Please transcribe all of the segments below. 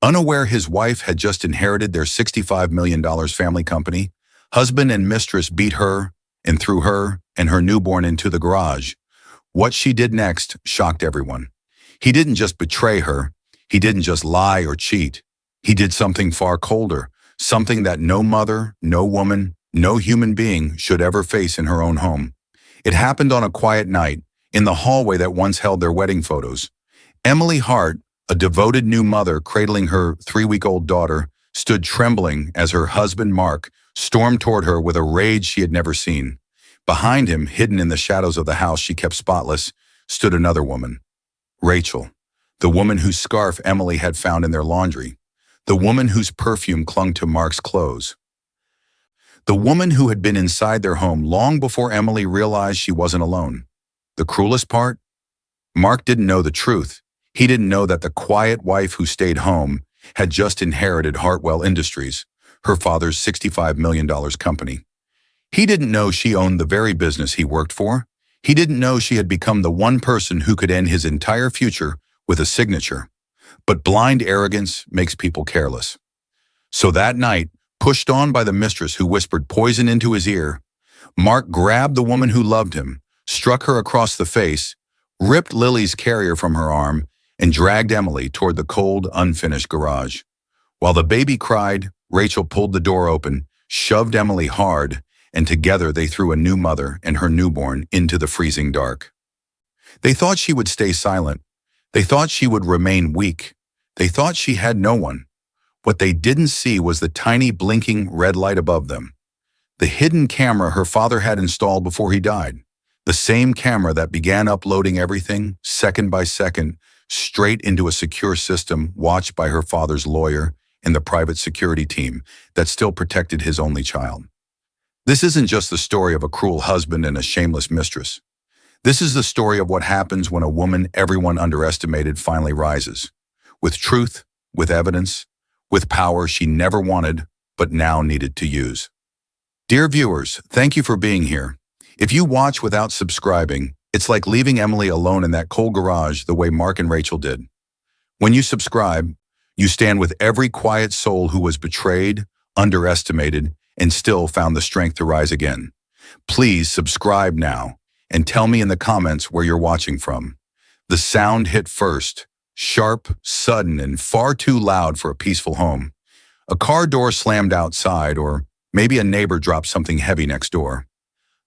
Unaware his wife had just inherited their $65 million family company, husband and mistress beat her and threw her and her newborn into the garage. What she did next shocked everyone. He didn't just betray her. He didn't just lie or cheat. He did something far colder, something that no mother, no woman, no human being should ever face in her own home. It happened on a quiet night, in the hallway that once held their wedding photos. Emily Hart, a devoted new mother cradling her 3-week-old daughter, stood trembling as her husband Mark stormed toward her with a rage she had never seen. Behind him, hidden in the shadows of the house she kept spotless, stood another woman. Rachel, the woman whose scarf Emily had found in their laundry, the woman whose perfume clung to Mark's clothes. The woman who had been inside their home long before Emily realized she wasn't alone. The cruelest part? Mark didn't know the truth. He didn't know that the quiet wife who stayed home had just inherited Hartwell Industries, her father's $65 million company. He didn't know she owned the very business he worked for. He didn't know she had become the one person who could end his entire future with a signature. But blind arrogance makes people careless. So that night, pushed on by the mistress who whispered poison into his ear, Mark grabbed the woman who loved him, struck her across the face, ripped Lily's carrier from her arm, and dragged Emily toward the cold, unfinished garage. While the baby cried, Rachel pulled the door open, shoved Emily hard, and together they threw a new mother and her newborn into the freezing dark. They thought she would stay silent. They thought she would remain weak. They thought she had no one. What they didn't see was the tiny blinking red light above them. The hidden camera her father had installed before he died. The same camera that began uploading everything, second by second, straight into a secure system watched by her father's lawyer and the private security team that still protected his only child. This isn't just the story of a cruel husband and a shameless mistress. This is the story of what happens when a woman everyone underestimated finally rises. With truth, with evidence, with power she never wanted, but now needed to use. Dear viewers, thank you for being here. If you watch without subscribing, it's like leaving Emily alone in that cold garage the way Mark and Rachel did. When you subscribe, you stand with every quiet soul who was betrayed, underestimated, and still found the strength to rise again. Please subscribe now and tell me in the comments where you're watching from. The sound hit first, sharp, sudden, and far too loud for a peaceful home. A car door slammed outside, or maybe a neighbor dropped something heavy next door.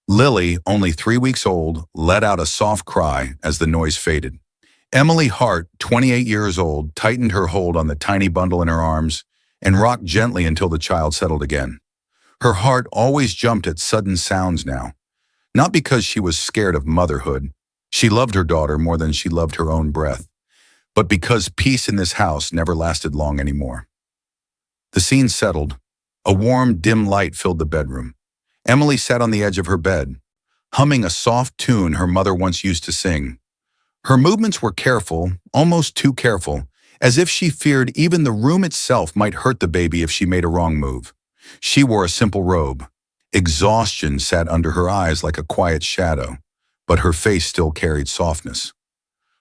Lily, only 3 weeks old, let out a soft cry as the noise faded. Emily Hart, 28 years old, tightened her hold on the tiny bundle in her arms and rocked gently until the child settled again. Her heart always jumped at sudden sounds now. Not because she was scared of motherhood. She loved her daughter more than she loved her own breath. But because peace in this house never lasted long anymore. The scene settled. A warm, dim light filled the bedroom. Emily sat on the edge of her bed, humming a soft tune her mother once used to sing. Her movements were careful, almost too careful, as if she feared even the room itself might hurt the baby if she made a wrong move. She wore a simple robe. Exhaustion sat under her eyes like a quiet shadow, but her face still carried softness.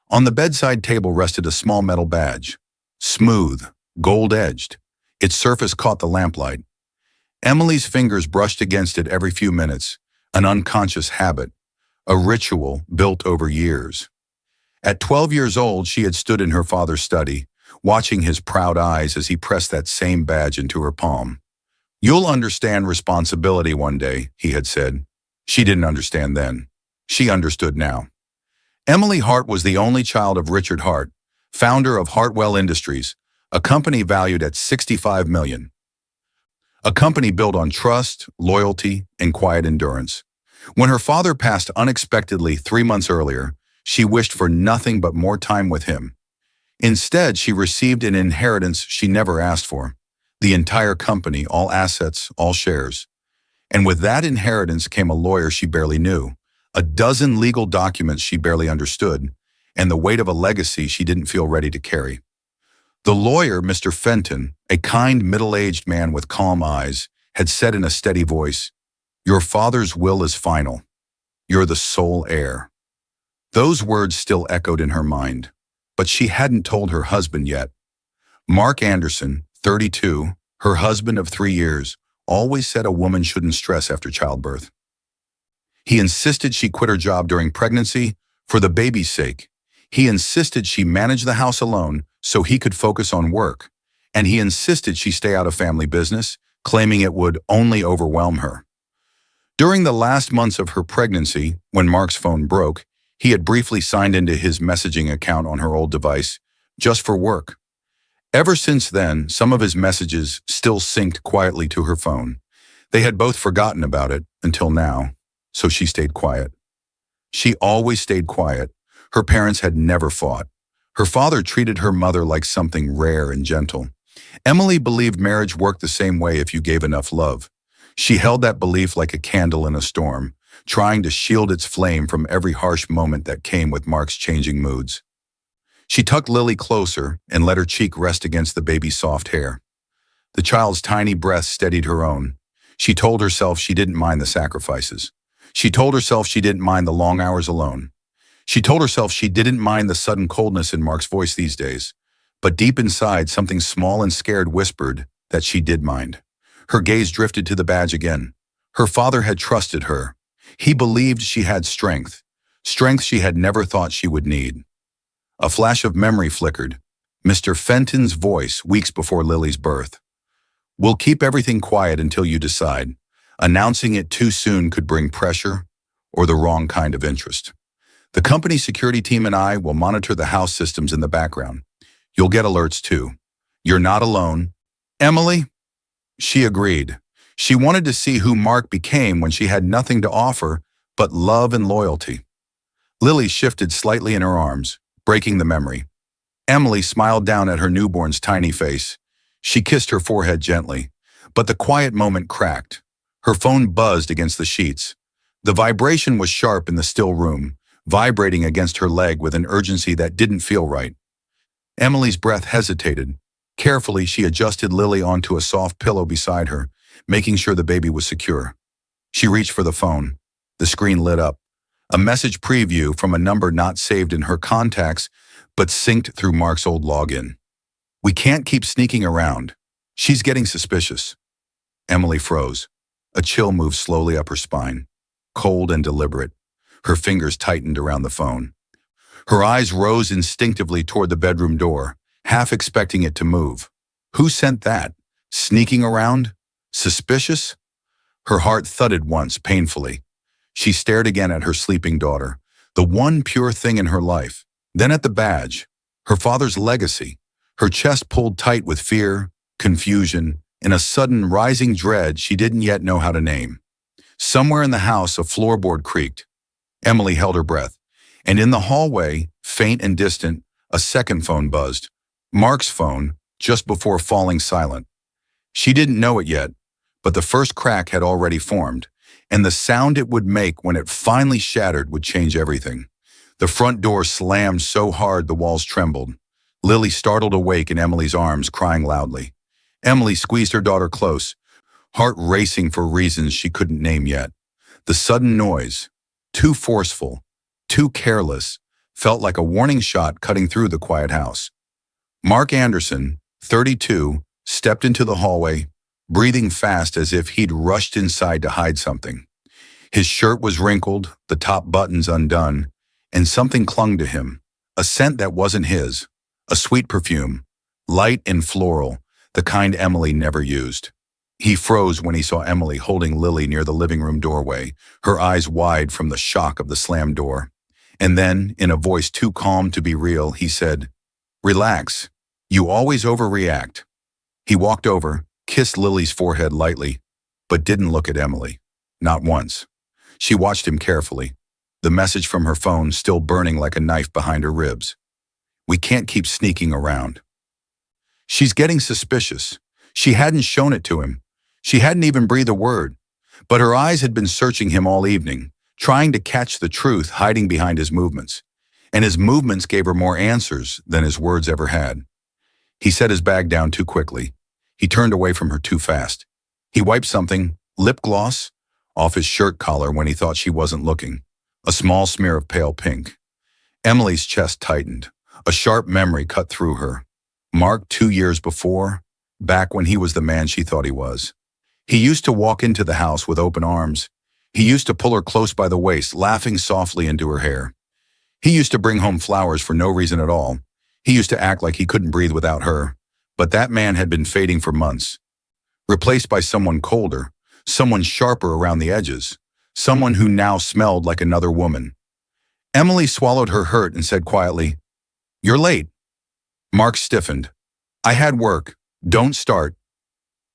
On the bedside table rested a small metal badge, smooth, gold-edged. Its surface caught the lamplight. Emily's fingers brushed against it every few minutes, an unconscious habit, a ritual built over years. At 12 years old, she had stood in her father's study, watching his proud eyes as he pressed that same badge into her palm. "You'll understand responsibility one day," he had said. She didn't understand then. She understood now. Emily Hart was the only child of Richard Hart, founder of Hartwell Industries, a company valued at $65 million. A company built on trust, loyalty, and quiet endurance. When her father passed unexpectedly 3 months earlier, she wished for nothing but more time with him. Instead, she received an inheritance she never asked for. The entire company, all assets, all shares. And with that inheritance came a lawyer she barely knew, a dozen legal documents she barely understood, and the weight of a legacy she didn't feel ready to carry. The lawyer, Mr. Fenton, a kind middle-aged man with calm eyes, had said in a steady voice, "Your father's will is final. You're the sole heir." Those words still echoed in her mind, but she hadn't told her husband yet. Mark Anderson, 32, her husband of 3 years, always said a woman shouldn't stress after childbirth. He insisted she quit her job during pregnancy for the baby's sake. He insisted she manage the house alone so he could focus on work. And he insisted she stay out of family business, claiming it would only overwhelm her. During the last months of her pregnancy, when Mark's phone broke, he had briefly signed into his messaging account on her old device, just for work. Ever since then, some of his messages still synced quietly to her phone. They had both forgotten about it until now, so she stayed quiet. She always stayed quiet. Her parents had never fought. Her father treated her mother like something rare and gentle. Emily believed marriage worked the same way if you gave enough love. She held that belief like a candle in a storm, trying to shield its flame from every harsh moment that came with Mark's changing moods. She tucked Lily closer and let her cheek rest against the baby's soft hair. The child's tiny breath steadied her own. She told herself she didn't mind the sacrifices. She told herself she didn't mind the long hours alone. She told herself she didn't mind the sudden coldness in Mark's voice these days. But deep inside, something small and scared whispered that she did mind. Her gaze drifted to the badge again. Her father had trusted her. He believed she had strength she had never thought she would need. A flash of memory flickered. Mr. Fenton's voice weeks before Lily's birth. "We'll keep everything quiet until you decide. Announcing it too soon could bring pressure or the wrong kind of interest. The company security team and I will monitor the house systems in the background. You'll get alerts too. You're not alone." "Emily?" She agreed. She wanted to see who Mark became when she had nothing to offer but love and loyalty. Lily shifted slightly in her arms, breaking the memory. Emily smiled down at her newborn's tiny face. She kissed her forehead gently, but the quiet moment cracked. Her phone buzzed against the sheets. The vibration was sharp in the still room, vibrating against her leg with an urgency that didn't feel right. Emily's breath hesitated. Carefully, she adjusted Lily onto a soft pillow beside her, making sure the baby was secure. She reached for the phone. The screen lit up. A message preview from a number not saved in her contacts, but synced through Mark's old login. "We can't keep sneaking around. She's getting suspicious." Emily froze. A chill moved slowly up her spine, cold and deliberate. Her fingers tightened around the phone. Her eyes rose instinctively toward the bedroom door, half expecting it to move. Who sent that? Sneaking around? Suspicious? Her heart thudded once, painfully. She stared again at her sleeping daughter, the one pure thing in her life, then at the badge, her father's legacy. Her chest pulled tight with fear, confusion, and a sudden rising dread she didn't yet know how to name. Somewhere in the house, a floorboard creaked. Emily held her breath, and in the hallway, faint and distant, a second phone buzzed. Mark's phone, just before falling silent. She didn't know it yet, but the first crack had already formed, and the sound it would make when it finally shattered would change everything. The front door slammed so hard the walls trembled. Lily startled awake in Emily's arms, crying loudly. Emily squeezed her daughter close, heart racing for reasons she couldn't name yet. The sudden noise, too forceful, too careless, felt like a warning shot cutting through the quiet house. Mark Anderson, 32, stepped into the hallway, breathing fast as if he'd rushed inside to hide something. His shirt was wrinkled, the top buttons undone, and something clung to him, a scent that wasn't his, a sweet perfume, light and floral, the kind Emily never used. He froze when he saw Emily holding Lily near the living room doorway, her eyes wide from the shock of the slammed door. And then, in a voice too calm to be real, he said, "Relax. You always overreact." He walked over, kissed Lily's forehead lightly, but didn't look at Emily. Not once. She watched him carefully, the message from her phone still burning like a knife behind her ribs. "We can't keep sneaking around." She's getting suspicious. She hadn't shown it to him. She hadn't even breathed a word. But her eyes had been searching him all evening, trying to catch the truth hiding behind his movements. And his movements gave her more answers than his words ever had. He set his bag down too quickly. He turned away from her too fast. He wiped something, lip gloss, off his shirt collar when he thought she wasn't looking. A small smear of pale pink. Emily's chest tightened. A sharp memory cut through her. Mark 2 years before, back when he was the man she thought he was. He used to walk into the house with open arms. He used to pull her close by the waist, laughing softly into her hair. He used to bring home flowers for no reason at all. He used to act like he couldn't breathe without her. But that man had been fading for months, replaced by someone colder, someone sharper around the edges, someone who now smelled like another woman. Emily swallowed her hurt and said quietly, "You're late." Mark stiffened. "I had work. Don't start."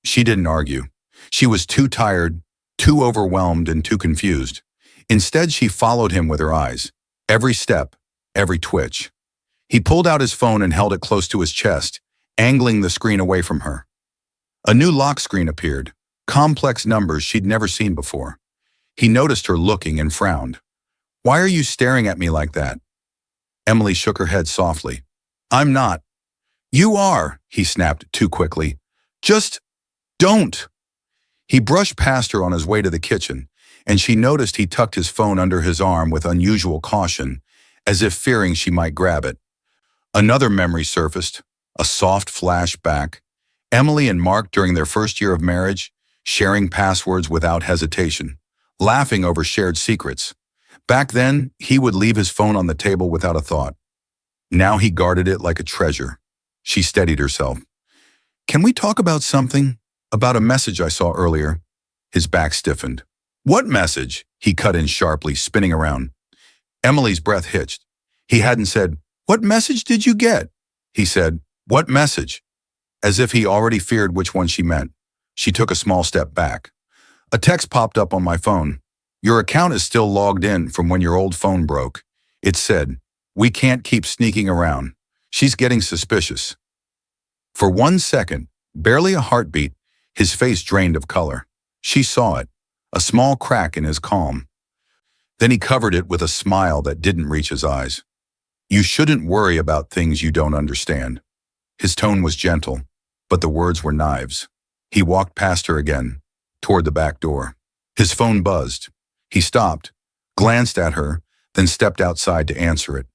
She didn't argue. She was too tired, too overwhelmed, and too confused. Instead, she followed him with her eyes. Every step, every twitch. He pulled out his phone and held it close to his chest, angling the screen away from her. A new lock screen appeared, complex numbers she'd never seen before. He noticed her looking and frowned. "Why are you staring at me like that?" Emily shook her head softly. "I'm not." "You are," he snapped too quickly. "Just don't." He brushed past her on his way to the kitchen, and she noticed he tucked his phone under his arm with unusual caution, as if fearing she might grab it. Another memory surfaced, a soft flashback. Emily and Mark during their first year of marriage, sharing passwords without hesitation, laughing over shared secrets. Back then, he would leave his phone on the table without a thought. Now he guarded it like a treasure. She steadied herself. "Can we talk about something? About a message I saw earlier?" His back stiffened. "What message?" He cut in sharply, spinning around. Emily's breath hitched. He hadn't said, "What message did you get?" He said, "What message?" As if he already feared which one she meant. She took a small step back. "A text popped up on my phone. Your account is still logged in from when your old phone broke. It said, 'We can't keep sneaking around.' She's getting suspicious." For 1 second, barely a heartbeat, his face drained of color. She saw it, a small crack in his calm. Then he covered it with a smile that didn't reach his eyes. "You shouldn't worry about things you don't understand." His tone was gentle, but the words were knives. He walked past her again, toward the back door. His phone buzzed. He stopped, glanced at her, then stepped outside to answer it.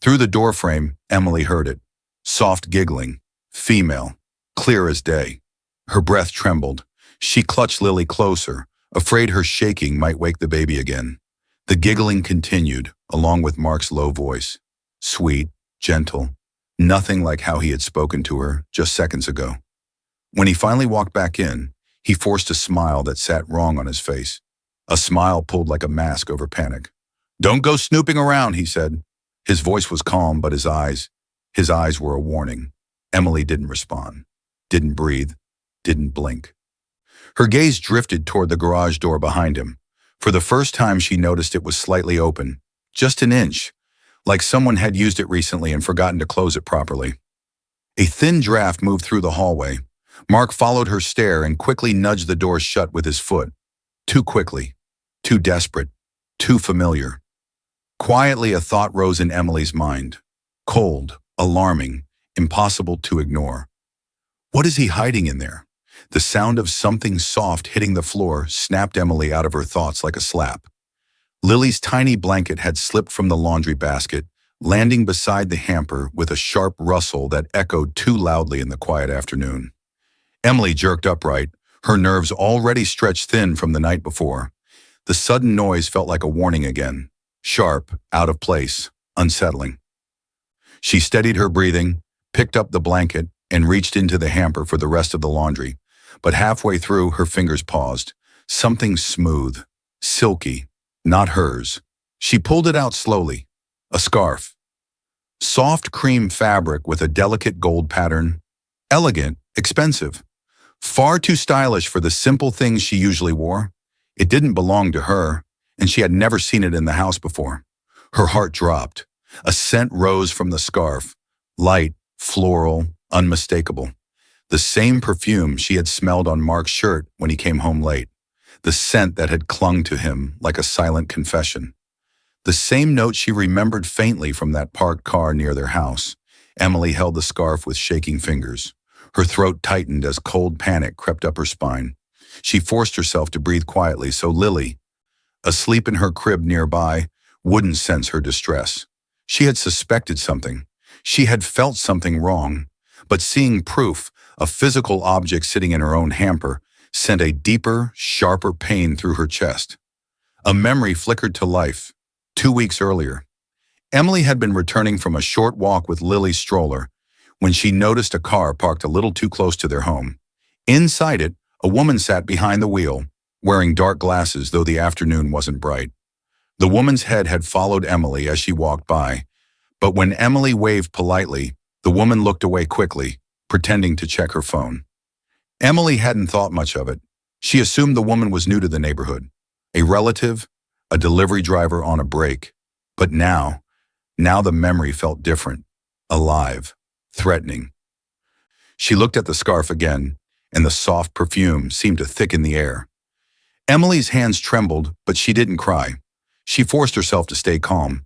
Through the doorframe, Emily heard it. Soft giggling, female, clear as day. Her breath trembled. She clutched Lily closer, afraid her shaking might wake the baby again. The giggling continued, along with Mark's low voice. Sweet, gentle, nothing like how he had spoken to her just seconds ago. When he finally walked back in, he forced a smile that sat wrong on his face. A smile pulled like a mask over panic. "Don't go snooping around," he said. His voice was calm, but his eyes were a warning. Emily didn't respond, didn't breathe, didn't blink. Her gaze drifted toward the garage door behind him. For the first time, she noticed it was slightly open, just an inch, like someone had used it recently and forgotten to close it properly. A thin draft moved through the hallway. Mark followed her stare and quickly nudged the door shut with his foot. Too quickly, too desperate, too familiar. Quietly, a thought rose in Emily's mind. Cold, alarming, impossible to ignore. What is he hiding in there? The sound of something soft hitting the floor snapped Emily out of her thoughts like a slap. Lily's tiny blanket had slipped from the laundry basket, landing beside the hamper with a sharp rustle that echoed too loudly in the quiet afternoon. Emily jerked upright, her nerves already stretched thin from the night before. The sudden noise felt like a warning again. Sharp, out of place, unsettling. She steadied her breathing, picked up the blanket, and reached into the hamper for the rest of the laundry. But halfway through, her fingers paused. Something smooth, silky, not hers. She pulled it out slowly. A scarf. Soft cream fabric with a delicate gold pattern. Elegant, expensive. Far too stylish for the simple things she usually wore. It didn't belong to her, and she had never seen it in the house before. Her heart dropped. A scent rose from the scarf. Light, floral, unmistakable. The same perfume she had smelled on Mark's shirt when he came home late. The scent that had clung to him like a silent confession. The same note she remembered faintly from that parked car near their house. Emily held the scarf with shaking fingers. Her throat tightened as cold panic crept up her spine. She forced herself to breathe quietly so Lily, asleep in her crib nearby, wouldn't sense her distress. She had suspected something. She had felt something wrong, But seeing proof, a physical object sitting in her own hamper, sent a deeper, sharper pain through her chest. A memory flickered to life. 2 weeks earlier, Emily had been returning from a short walk with Lily's stroller when she noticed a car parked a little too close to their home. Inside it, a woman sat behind the wheel, wearing dark glasses though the afternoon wasn't bright. The woman's head had followed Emily as she walked by, but when Emily waved politely, the woman looked away quickly, pretending to check her phone. Emily hadn't thought much of it. She assumed the woman was new to the neighborhood, a relative, a delivery driver on a break. But now the memory felt different, alive, threatening. She looked at the scarf again, and the soft perfume seemed to thicken the air. Emily's hands trembled, but she didn't cry. She forced herself to stay calm.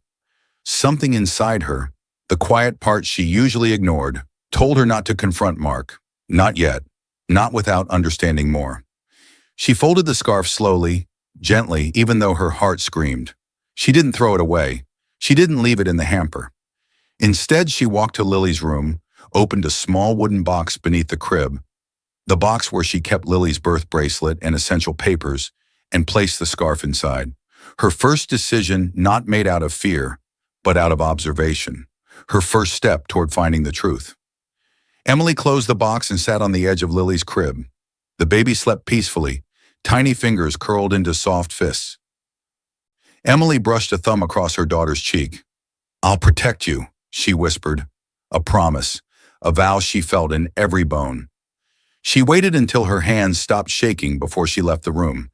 Something inside her, the quiet part she usually ignored, told her not to confront Mark. Not yet, not without understanding more. She folded the scarf slowly, gently, even though her heart screamed. She didn't throw it away. She didn't leave it in the hamper. Instead, she walked to Lily's room, opened a small wooden box beneath the crib, the box where she kept Lily's birth bracelet and essential papers, and placed the scarf inside. Her first decision not made out of fear, but out of observation. Her first step toward finding the truth. Emily closed the box and sat on the edge of Lily's crib. The baby slept peacefully, tiny fingers curled into soft fists. Emily brushed a thumb across her daughter's cheek. "I'll protect you," she whispered. A promise, a vow she felt in every bone. She waited until her hands stopped shaking before she left the room.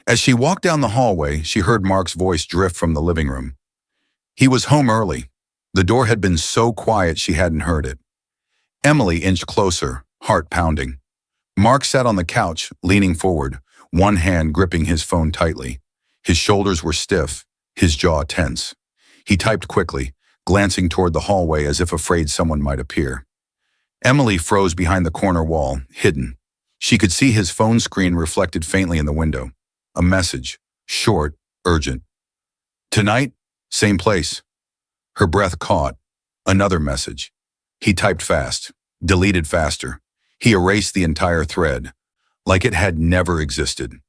As she walked down the hallway, she heard Mark's voice drift from the living room. He was home early. The door had been so quiet she hadn't heard it. Emily inched closer, heart pounding. Mark sat on the couch, leaning forward, one hand gripping his phone tightly. His shoulders were stiff, his jaw tense. He typed quickly, glancing toward the hallway as if afraid someone might appear. Emily froze behind the corner wall, hidden. She could see his phone screen reflected faintly in the window. A message, short, urgent. "Tonight, same place." Her breath caught. Another message. He typed fast, deleted faster. He erased the entire thread, like it had never existed.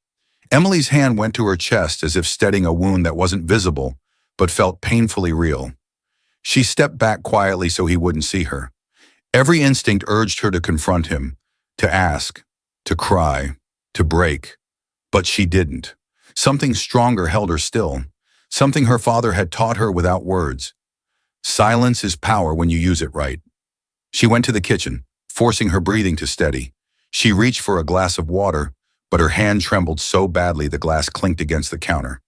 Emily's hand went to her chest as if steadying a wound that wasn't visible, but felt painfully real. She stepped back quietly so he wouldn't see her. Every instinct urged her to confront him, to ask, to cry, to break. But she didn't. Something stronger held her still, something her father had taught her without words. Silence is power when you use it right. She went to the kitchen, forcing her breathing to steady. She reached for a glass of water, but her hand trembled so badly the glass clinked against the counter.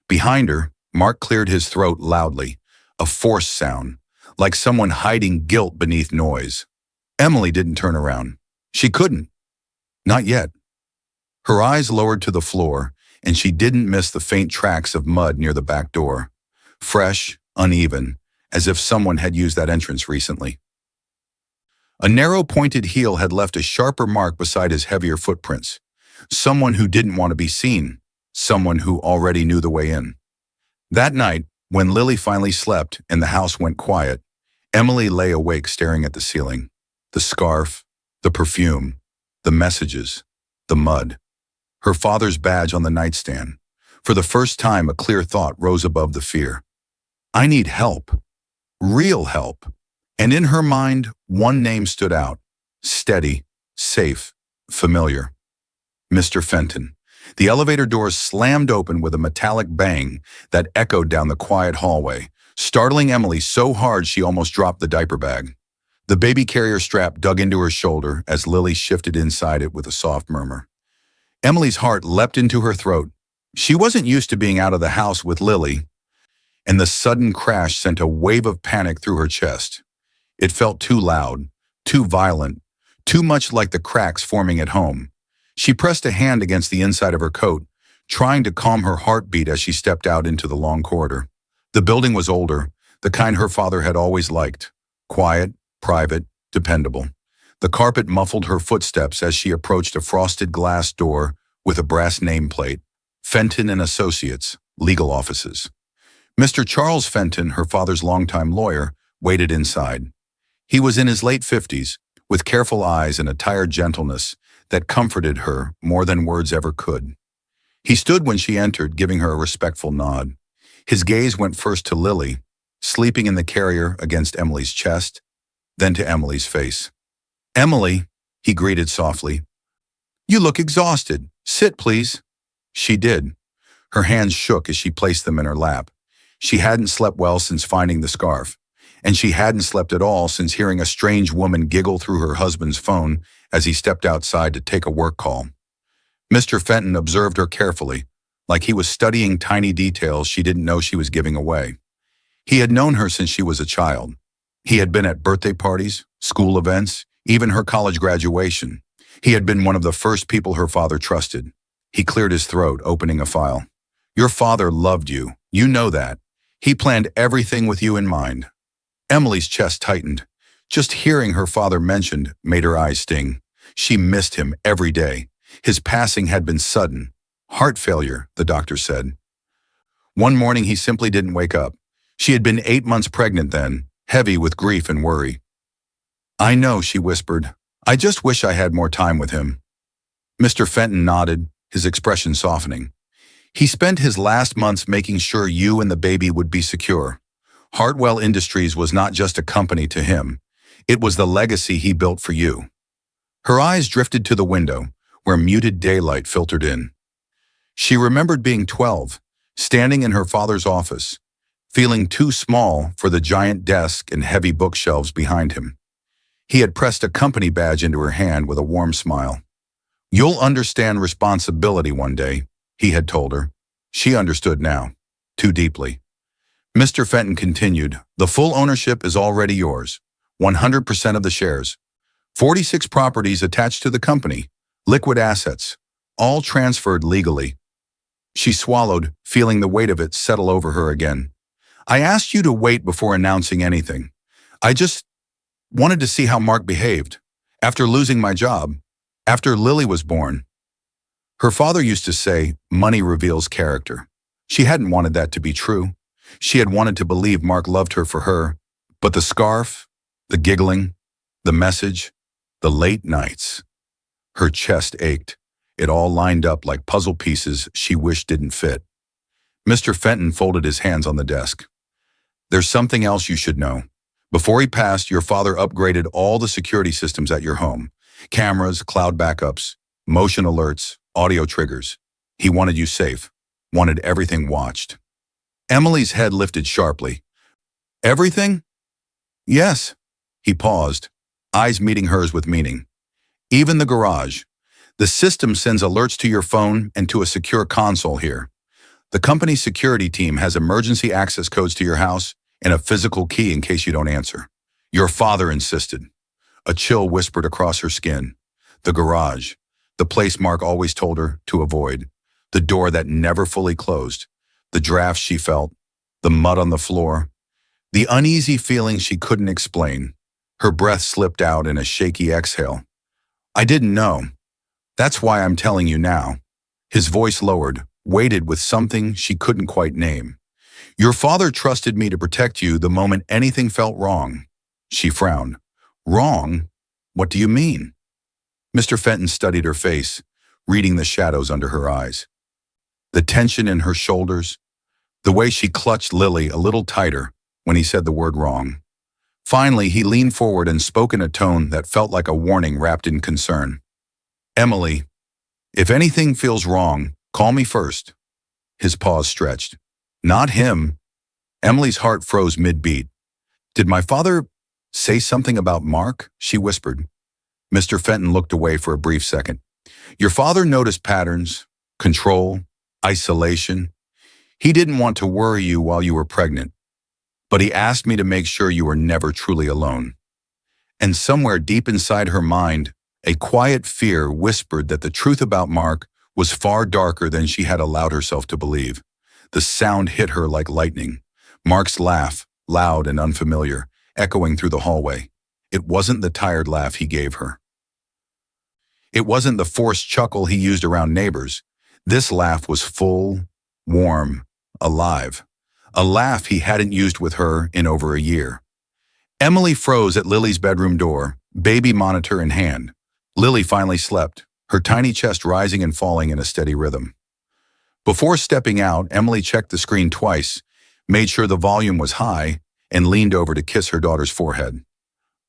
Behind her, Mark cleared his throat loudly, a forced sound, like someone hiding guilt beneath noise. Emily didn't turn around. She couldn't. Not yet. Her eyes lowered to the floor, and she didn't miss the faint tracks of mud near the back door. Fresh, uneven, as if someone had used that entrance recently. A narrow pointed heel had left a sharper mark beside his heavier footprints. Someone who didn't want to be seen. Someone who already knew the way in. That night, when Lily finally slept and the house went quiet, Emily lay awake staring at the ceiling. The scarf, the perfume, the messages, the mud. Her father's badge on the nightstand. For the first time, a clear thought rose above the fear. I need help. Real help. And in her mind, one name stood out. Steady, safe, familiar. Mr. Fenton. The elevator doors slammed open with a metallic bang that echoed down the quiet hallway, startling Emily so hard she almost dropped the diaper bag. The baby carrier strap dug into her shoulder as Lily shifted inside it with a soft murmur. Emily's heart leapt into her throat. She wasn't used to being out of the house with Lily, and the sudden crash sent a wave of panic through her chest. It felt too loud, too violent, too much like the cracks forming at home. She pressed a hand against the inside of her coat, trying to calm her heartbeat as she stepped out into the long corridor. The building was older, the kind her father had always liked. Quiet, private, dependable. The carpet muffled her footsteps as she approached a frosted glass door with a brass nameplate. Fenton and Associates, legal offices. Mr. Charles Fenton, her father's longtime lawyer, waited inside. He was in his late 50s, with careful eyes and a tired gentleness that comforted her more than words ever could. He stood when she entered, giving her a respectful nod. His gaze went first to Lily, sleeping in the carrier against Emily's chest, then to Emily's face. "Emily," he greeted softly, "you look exhausted. Sit, please." She did. Her hands shook as she placed them in her lap. She hadn't slept well since finding the scarf, and she hadn't slept at all since hearing a strange woman giggle through her husband's phone as he stepped outside to take a work call. Mr. Fenton observed her carefully, like he was studying tiny details she didn't know she was giving away. He had known her since she was a child. He had been at birthday parties, school events, even her college graduation. He had been one of the first people her father trusted. He cleared his throat, opening a file. "Your father loved you. You know that. He planned everything with you in mind." Emily's chest tightened. Just hearing her father mentioned made her eyes sting. She missed him every day. His passing had been sudden. Heart failure, the doctor said. One morning he simply didn't wake up. She had been 8 months pregnant then, heavy with grief and worry. "I know," she whispered. "I just wish I had more time with him." Mr. Fenton nodded, his expression softening. "He spent his last months making sure you and the baby would be secure. Hartwell Industries was not just a company to him. It was the legacy he built for you." Her eyes drifted to the window, where muted daylight filtered in. She remembered being 12, standing in her father's office, feeling too small for the giant desk and heavy bookshelves behind him. He had pressed a company badge into her hand with a warm smile. "You'll understand responsibility one day," he had told her. She understood now, too deeply. Mr. Fenton continued, "The full ownership is already yours, 100% of the shares. 46 properties attached to the company, liquid assets, all transferred legally." She swallowed, feeling the weight of it settle over her again. "I asked you to wait before announcing anything. I just wanted to see how Mark behaved. After losing my job, after Lily was born." Her father used to say, "Money reveals character." She hadn't wanted that to be true. She had wanted to believe Mark loved her for her, but the scarf, the giggling, the message, the late nights. Her chest ached. It all lined up like puzzle pieces she wished didn't fit. Mr. Fenton folded his hands on the desk. "There's something else you should know. Before he passed, your father upgraded all the security systems at your home. Cameras, cloud backups, motion alerts, audio triggers. He wanted you safe, wanted everything watched." Emily's head lifted sharply. "Everything?" "Yes." He paused, eyes meeting hers with meaning. "Even the garage. The system sends alerts to your phone and to a secure console here. The company's security team has emergency access codes to your house and a physical key in case you don't answer." Your father insisted. A chill whispered across her skin. The garage, the place Mark always told her to avoid, the door that never fully closed, the draft she felt, the mud on the floor, the uneasy feeling she couldn't explain. Her breath slipped out in a shaky exhale. "I didn't know. That's why I'm telling you now." His voice lowered, weighted with something she couldn't quite name. "Your father trusted me to protect you the moment anything felt wrong." She frowned. "Wrong? What do you mean?" Mr. Fenton studied her face, reading the shadows under her eyes. The tension in her shoulders, the way she clutched Lily a little tighter when he said the word wrong. Finally, he leaned forward and spoke in a tone that felt like a warning wrapped in concern. "Emily, if anything feels wrong, call me first." His pause stretched. "Not him." Emily's heart froze mid-beat. "Did my father say something about Mark?" she whispered. Mr. Fenton looked away for a brief second. "Your father noticed patterns, control, isolation. He didn't want to worry you while you were pregnant, but he asked me to make sure you were never truly alone." And somewhere deep inside her mind, a quiet fear whispered that the truth about Mark was far darker than she had allowed herself to believe. The sound hit her like lightning. Mark's laugh, loud and unfamiliar, echoing through the hallway. It wasn't the tired laugh he gave her. It wasn't the forced chuckle he used around neighbors. This laugh was full, warm, alive. A laugh he hadn't used with her in over a year. Emily froze at Lily's bedroom door, baby monitor in hand. Lily finally slept, her tiny chest rising and falling in a steady rhythm. Before stepping out, Emily checked the screen twice, made sure the volume was high, and leaned over to kiss her daughter's forehead.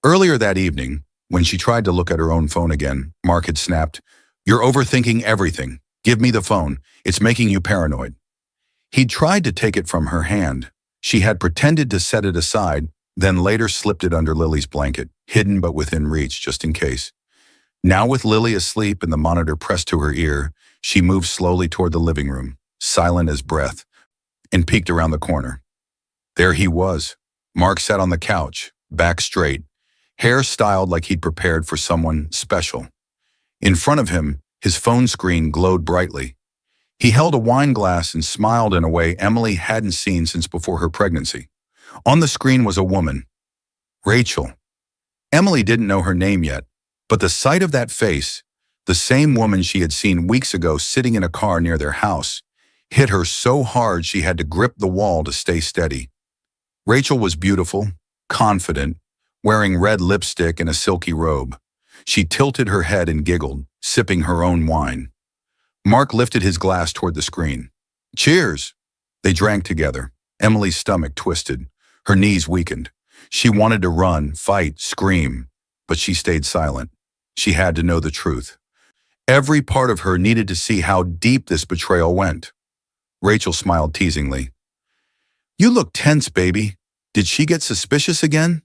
Earlier that evening, when she tried to look at her own phone again, Mark had snapped, "You're overthinking everything. Give me the phone. It's making you paranoid." He'd tried to take it from her hand. She had pretended to set it aside, then later slipped it under Lily's blanket, hidden but within reach just in case. Now with Lily asleep and the monitor pressed to her ear, she moved slowly toward the living room, silent as breath, and peeked around the corner. There he was. Mark sat on the couch, back straight, hair styled like he'd prepared for someone special. In front of him, his phone screen glowed brightly. He held a wine glass and smiled in a way Emily hadn't seen since before her pregnancy. On the screen was a woman, Rachel. Emily didn't know her name yet, but the sight of that face, the same woman she had seen weeks ago sitting in a car near their house, hit her so hard she had to grip the wall to stay steady. Rachel was beautiful, confident, wearing red lipstick and a silky robe. She tilted her head and giggled, sipping her own wine. Mark lifted his glass toward the screen. "Cheers!" They drank together. Emily's stomach twisted. Her knees weakened. She wanted to run, fight, scream, but she stayed silent. She had to know the truth. Every part of her needed to see how deep this betrayal went. Rachel smiled teasingly. "You look tense, baby. Did she get suspicious again?"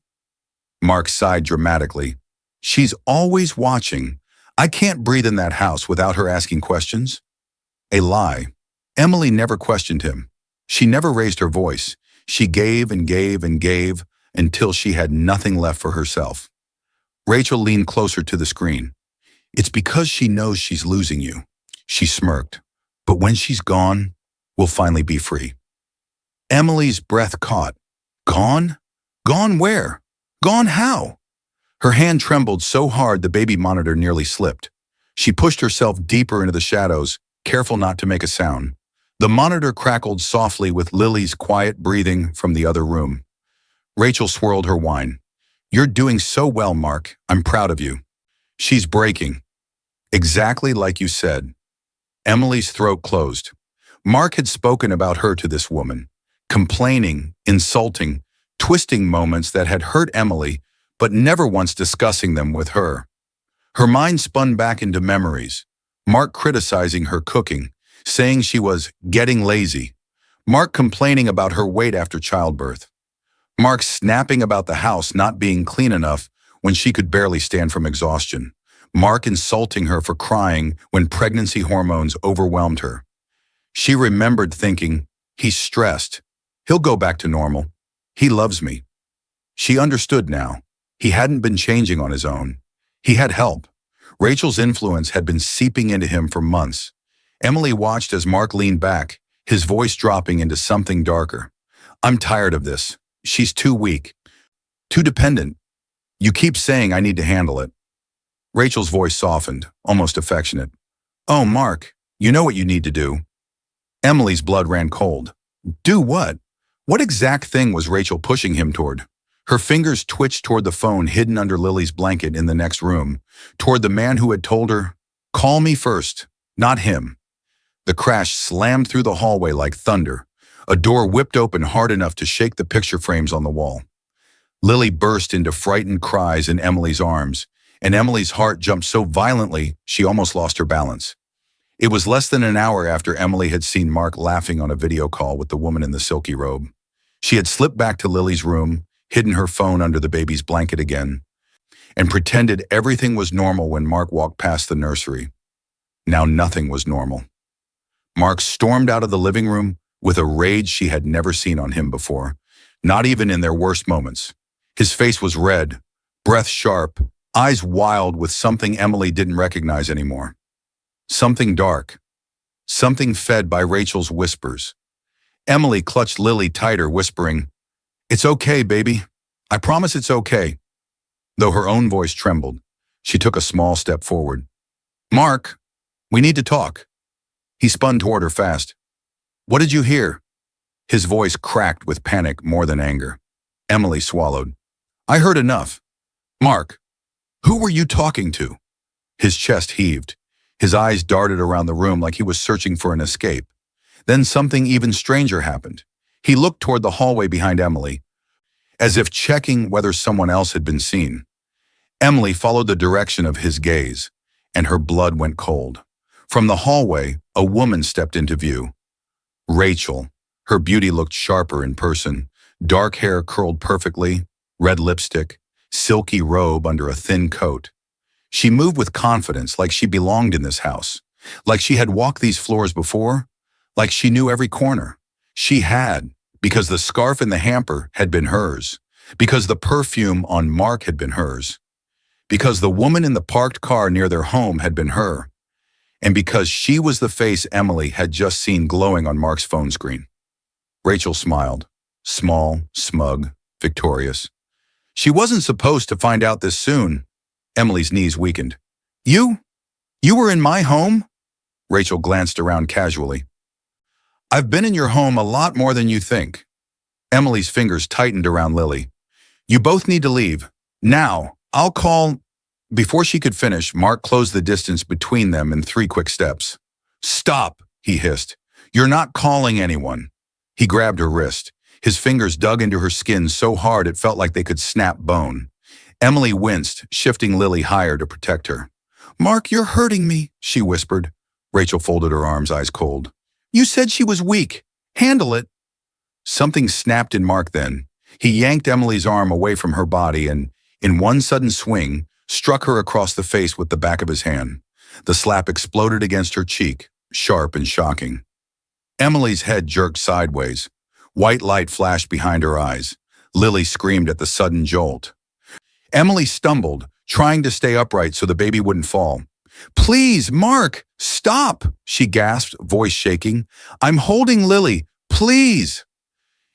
Mark sighed dramatically. "She's always watching. I can't breathe in that house without her asking questions." A lie. Emily never questioned him. She never raised her voice. She gave and gave and gave until she had nothing left for herself. Rachel leaned closer to the screen. "It's because she knows she's losing you." She smirked. "But when she's gone, we'll finally be free." Emily's breath caught. Gone? Gone where? Gone how? Her hand trembled so hard the baby monitor nearly slipped. She pushed herself deeper into the shadows, careful not to make a sound. The monitor crackled softly with Lily's quiet breathing from the other room. Rachel swirled her wine. "You're doing so well, Mark. I'm proud of you." "She's breaking." "Exactly like you said." Emily's throat closed. Mark had spoken about her to this woman, complaining, insulting, twisting moments that had hurt Emily, but never once discussing them with her. Her mind spun back into memories. Mark criticizing her cooking, saying she was getting lazy. Mark complaining about her weight after childbirth. Mark snapping about the house not being clean enough when she could barely stand from exhaustion. Mark insulting her for crying when pregnancy hormones overwhelmed her. She remembered thinking, "He's stressed. He'll go back to normal. He loves me." She understood now. He hadn't been changing on his own. He had help. Rachel's influence had been seeping into him for months. Emily watched as Mark leaned back, his voice dropping into something darker. "I'm tired of this. She's too weak. Too dependent. You keep saying I need to handle it." Rachel's voice softened, almost affectionate. "Oh, Mark, you know what you need to do." Emily's blood ran cold. Do what? What exact thing was Rachel pushing him toward? Her fingers twitched toward the phone hidden under Lily's blanket in the next room, toward the man who had told her, "Call me first, not him." The crash slammed through the hallway like thunder. A door whipped open hard enough to shake the picture frames on the wall. Lily burst into frightened cries in Emily's arms, and Emily's heart jumped so violently she almost lost her balance. It was less than an hour after Emily had seen Mark laughing on a video call with the woman in the silky robe. She had slipped back to Lily's room, hidden her phone under the baby's blanket again, and pretended everything was normal when Mark walked past the nursery. Now nothing was normal. Mark stormed out of the living room with a rage she had never seen on him before, not even in their worst moments. His face was red, breath sharp, eyes wild with something Emily didn't recognize anymore. Something dark. Something fed by Rachel's whispers. Emily clutched Lily tighter, whispering, "It's okay, baby. I promise it's okay." Though her own voice trembled, she took a small step forward. "Mark, we need to talk." He spun toward her fast. "What did you hear?" His voice cracked with panic more than anger. Emily swallowed. "I heard enough. Mark, Who were you talking to? His chest heaved. His eyes darted around the room like he was searching for an escape. Then something even stranger happened. He looked toward the hallway behind Emily, as if checking whether someone else had been seen. Emily followed the direction of his gaze, and her blood went cold. From the hallway, a woman stepped into view. Rachel. Her beauty looked sharper in person. Dark hair curled perfectly, red lipstick, silky robe under a thin coat. She moved with confidence, like she belonged in this house, like she had walked these floors before, like she knew every corner. She had, because the scarf in the hamper had been hers, because the perfume on Mark had been hers, because the woman in the parked car near their home had been her, and because she was the face Emily had just seen glowing on Mark's phone screen. Rachel smiled, small, smug, victorious. She wasn't supposed to find out this soon. Emily's knees weakened. You were in my home? Rachel glanced around casually. I've been in your home a lot more than you think. Emily's fingers tightened around Lily. You both need to leave. Now, I'll call... Before she could finish, Mark closed the distance between them in 3 quick steps. Stop, he hissed. You're not calling anyone. He grabbed her wrist. His fingers dug into her skin so hard it felt like they could snap bone. Emily winced, shifting Lily higher to protect her. Mark, you're hurting me, she whispered. Rachel folded her arms, eyes cold. You said she was weak. Handle it. Something snapped in Mark then. He yanked Emily's arm away from her body and, in one sudden swing, struck her across the face with the back of his hand. The slap exploded against her cheek, sharp and shocking. Emily's head jerked sideways. White light flashed behind her eyes. Lily screamed at the sudden jolt. Emily stumbled, trying to stay upright so the baby wouldn't fall. Please, Mark, stop, she gasped, voice shaking. I'm holding Lily, please.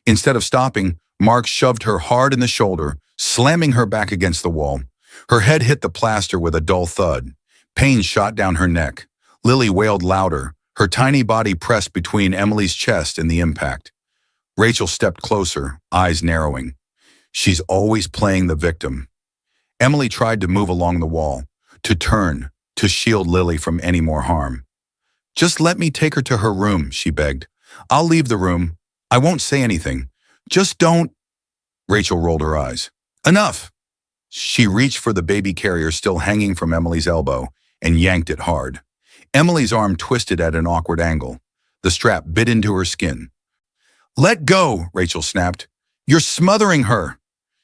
Instead of stopping, Mark shoved her hard in the shoulder, slamming her back against the wall. Her head hit the plaster with a dull thud. Pain shot down her neck. Lily wailed louder, her tiny body pressed between Emily's chest and the impact. Rachel stepped closer, eyes narrowing. She's always playing the victim. Emily tried to move along the wall, to turn, to shield Lily from any more harm. Just let me take her to her room, she begged. I'll leave the room. I won't say anything. Just don't... Rachel rolled her eyes. Enough! She reached for the baby carrier still hanging from Emily's elbow and yanked it hard. Emily's arm twisted at an awkward angle. The strap bit into her skin. Let go, Rachel snapped. You're smothering her.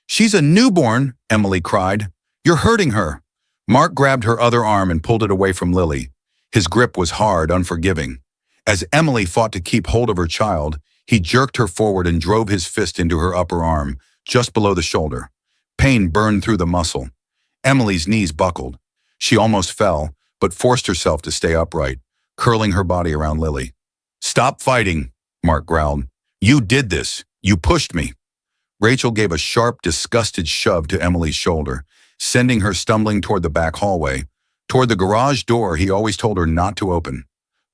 She's a newborn, Emily cried. You're hurting her. Mark grabbed her other arm and pulled it away from Lily. His grip was hard, unforgiving. As Emily fought to keep hold of her child, he jerked her forward and drove his fist into her upper arm, just below the shoulder. Pain burned through the muscle. Emily's knees buckled. She almost fell, but forced herself to stay upright, curling her body around Lily. Stop fighting, Mark growled. You did this. You pushed me. Rachel gave a sharp, disgusted shove to Emily's shoulder, sending her stumbling toward the back hallway, toward the garage door he always told her not to open,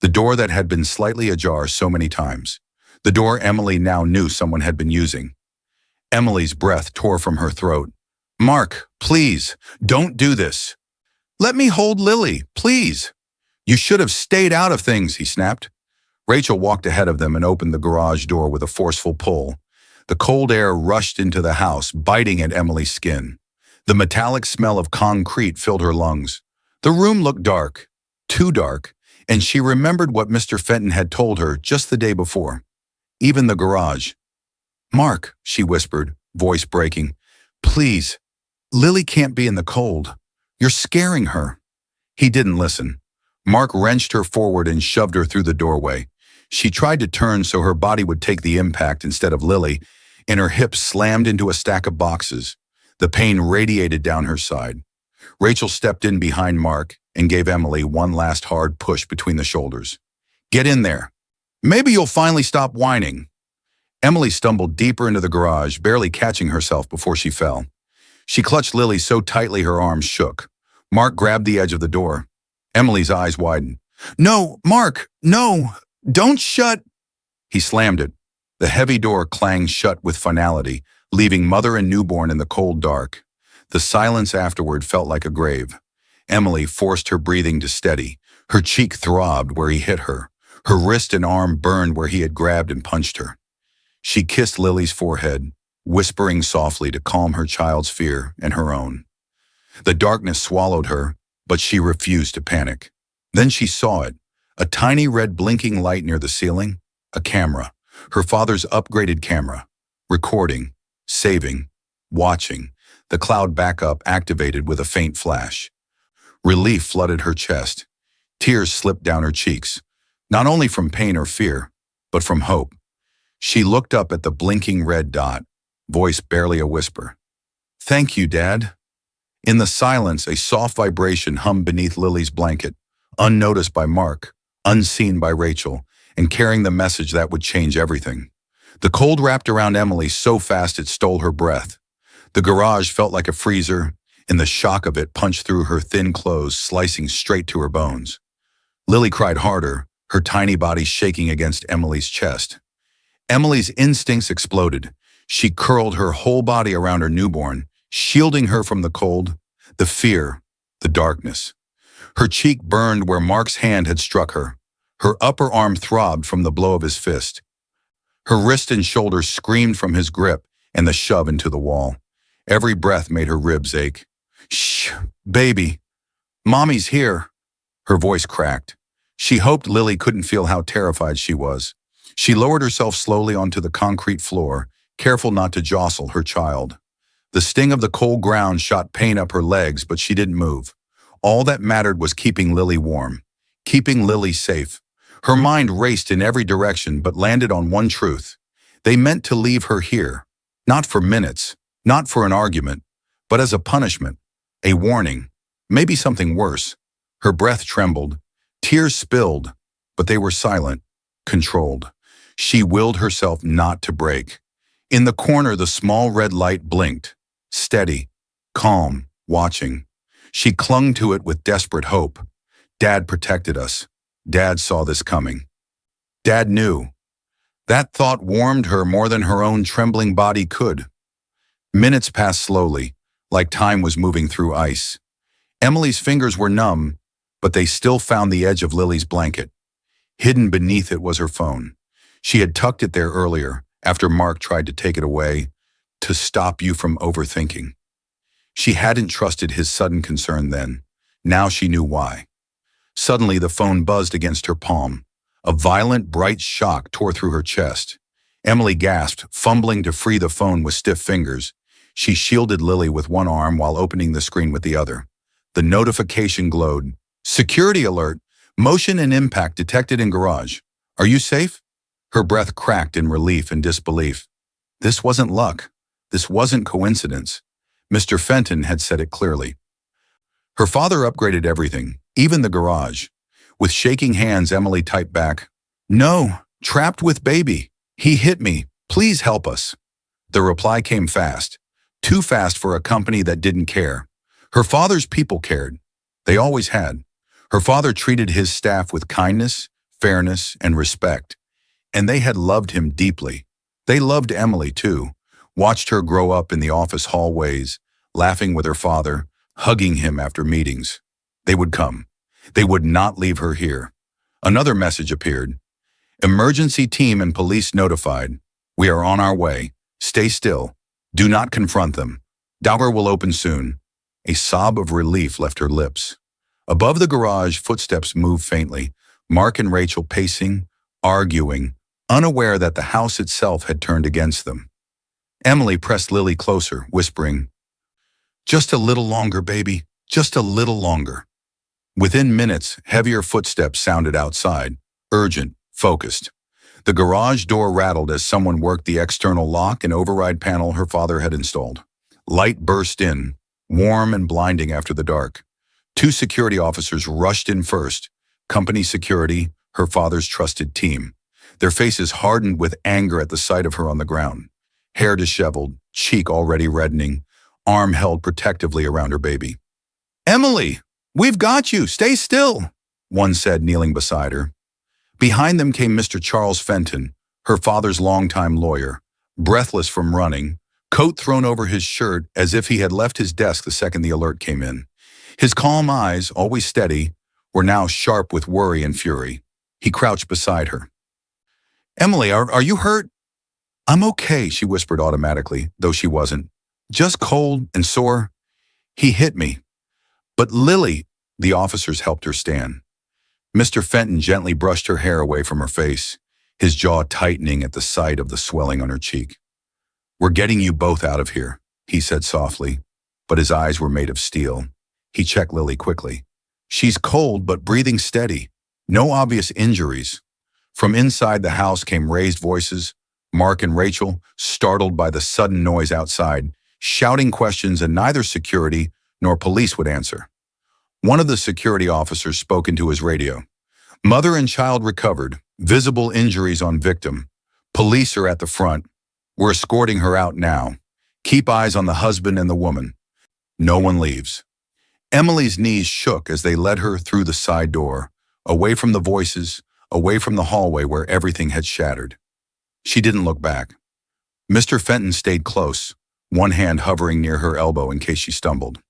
the door that had been slightly ajar so many times, the door Emily now knew someone had been using. Emily's breath tore from her throat. Mark, please, don't do this. Let me hold Lily, please. You should have stayed out of things, he snapped. Rachel walked ahead of them and opened the garage door with a forceful pull. The cold air rushed into the house, biting at Emily's skin. The metallic smell of concrete filled her lungs. The room looked dark, too dark, and she remembered what Mr. Fenton had told her just the day before. Even the garage. Mark, she whispered, voice breaking, please, Lily can't be in the cold. You're scaring her. He didn't listen. Mark wrenched her forward and shoved her through the doorway. She tried to turn so her body would take the impact instead of Lily, and her hips slammed into a stack of boxes. The pain radiated down her side. Rachel stepped in behind Mark and gave Emily one last hard push between the shoulders. Get in there. Maybe you'll finally stop whining. Emily stumbled deeper into the garage, barely catching herself before she fell. She clutched Lily so tightly her arms shook. Mark grabbed the edge of the door. Emily's eyes widened. No, Mark, no, don't shut. He slammed it. The heavy door clanged shut with finality, leaving mother and newborn in the cold dark. The silence afterward felt like a grave. Emily forced her breathing to steady. Her cheek throbbed where he hit her. Her wrist and arm burned where he had grabbed and punched her. She kissed Lily's forehead, whispering softly to calm her child's fear and her own. The darkness swallowed her, but she refused to panic. Then she saw it, a tiny red blinking light near the ceiling, a camera, her father's upgraded camera, recording, saving, watching, the cloud backup activated with a faint flash. Relief flooded her chest. Tears slipped down her cheeks, not only from pain or fear, but from hope. She looked up at the blinking red dot, voice barely a whisper. "Thank you, Dad." In the silence, a soft vibration hummed beneath Lily's blanket, unnoticed by Mark, unseen by Rachel, and carrying the message that would change everything. The cold wrapped around Emily so fast it stole her breath. The garage felt like a freezer, and the shock of it punched through her thin clothes, slicing straight to her bones. Lily cried harder, her tiny body shaking against Emily's chest. Emily's instincts exploded. She curled her whole body around her newborn, shielding her from the cold, the fear, the darkness. Her cheek burned where Mark's hand had struck her. Her upper arm throbbed from the blow of his fist. Her wrist and shoulder screamed from his grip and the shove into the wall. Every breath made her ribs ache. "Shh, baby. Mommy's here." Her voice cracked. She hoped Lily couldn't feel how terrified she was. She lowered herself slowly onto the concrete floor, careful not to jostle her child. The sting of the cold ground shot pain up her legs, but she didn't move. All that mattered was keeping Lily warm, keeping Lily safe. Her mind raced in every direction but landed on one truth. They meant to leave her here, not for minutes, not for an argument, but as a punishment, a warning, maybe something worse. Her breath trembled, tears spilled, but they were silent, controlled. She willed herself not to break. In the corner, the small red light blinked, steady, calm, watching. She clung to it with desperate hope. Dad protected us. Dad saw this coming. Dad knew. That thought warmed her more than her own trembling body could. Minutes passed slowly, like time was moving through ice. Emily's fingers were numb, but they still found the edge of Lily's blanket. Hidden beneath it was her phone. She had tucked it there earlier, after Mark tried to take it away, to stop you from overthinking. She hadn't trusted his sudden concern then. Now she knew why. Suddenly, the phone buzzed against her palm. A violent, bright shock tore through her chest. Emily gasped, fumbling to free the phone with stiff fingers. She shielded Lily with one arm while opening the screen with the other. The notification glowed. "Security alert! Motion and impact detected in garage. Are you safe?" Her breath cracked in relief and disbelief. This wasn't luck. This wasn't coincidence. Mr. Fenton had said it clearly. Her father upgraded everything, even the garage. With shaking hands, Emily typed back, "No, trapped with baby. He hit me. Please help us." The reply came fast. Too fast for a company that didn't care. Her father's people cared. They always had. Her father treated his staff with kindness, fairness, and respect. And they had loved him deeply. They loved Emily too, watched her grow up in the office hallways, laughing with her father, hugging him after meetings. They would come. They would not leave her here. Another message appeared. "Emergency team and police notified. We are on our way. Stay still. Do not confront them. Door will open soon." A sob of relief left her lips. Above the garage, footsteps moved faintly, Mark and Rachel pacing, arguing, unaware that the house itself had turned against them. Emily pressed Lily closer, whispering, "Just a little longer, baby. Just a little longer." Within minutes, heavier footsteps sounded outside, urgent, focused. The garage door rattled as someone worked the external lock and override panel her father had installed. Light burst in, warm and blinding after the dark. Two security officers rushed in first, company security, her father's trusted team. Their faces hardened with anger at the sight of her on the ground. Hair disheveled, cheek already reddening, arm held protectively around her baby. "Emily, we've got you. Stay still," one said, kneeling beside her. Behind them came Mr. Charles Fenton, her father's longtime lawyer, breathless from running, coat thrown over his shirt as if he had left his desk the second the alert came in. His calm eyes, always steady, were now sharp with worry and fury. He crouched beside her. "Emily, are you hurt?" "I'm okay," she whispered automatically, though she wasn't. "Just cold and sore. He hit me." "But Lily," the officers helped her stand. Mr. Fenton gently brushed her hair away from her face, his jaw tightening at the sight of the swelling on her cheek. "We're getting you both out of here," he said softly, but his eyes were made of steel. He checked Lily quickly. "She's cold but breathing steady. No obvious injuries." From inside the house came raised voices, Mark and Rachel, startled by the sudden noise outside, shouting questions, and neither security nor police would answer. One of the security officers spoke into his radio. "Mother and child recovered. Visible injuries on victim. Police are at the front. We're escorting her out now. Keep eyes on the husband and the woman. No one leaves." Emily's knees shook as they led her through the side door, away from the voices, away from the hallway where everything had shattered. She didn't look back. Mr. Fenton stayed close, one hand hovering near her elbow in case she stumbled.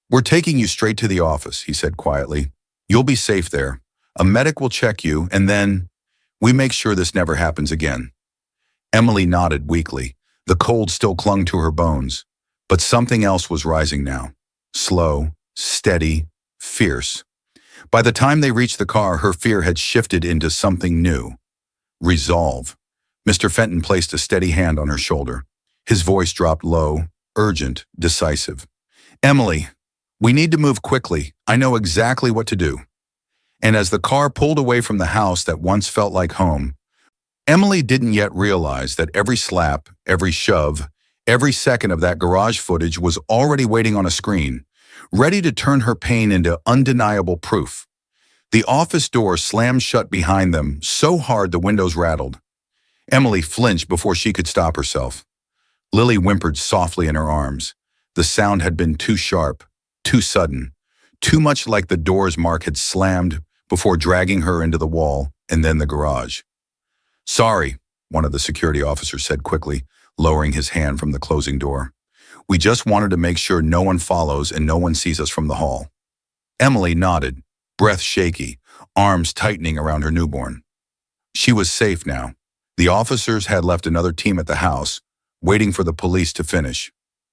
"We're taking you straight to the office," he said quietly. "You'll be safe there. A medic will check you, and then we make sure this never happens again." Emily nodded weakly. The cold still clung to her bones, but something else was rising now. Slow, steady, fierce. By the time they reached the car, her fear had shifted into something new. Resolve. Mr. Fenton placed a steady hand on her shoulder. His voice dropped low, urgent, decisive. "Emily, we need to move quickly. I know exactly what to do." And as the car pulled away from the house that once felt like home, Emily didn't yet realize that every slap, every shove, every second of that garage footage was already waiting on a screen, ready to turn her pain into undeniable proof. The office door slammed shut behind them so hard the windows rattled. Emily flinched before she could stop herself. Lily whimpered softly in her arms. The sound had been too sharp, too sudden, too much like the doors Mark had slammed before dragging her into the wall and then the garage. "Sorry," one of the security officers said quickly, lowering his hand from the closing door. "We just wanted to make sure no one follows and no one sees us from the hall." Emily nodded, breath shaky, arms tightening around her newborn. She was safe now. The officers had left another team at the house, waiting for the police to finish.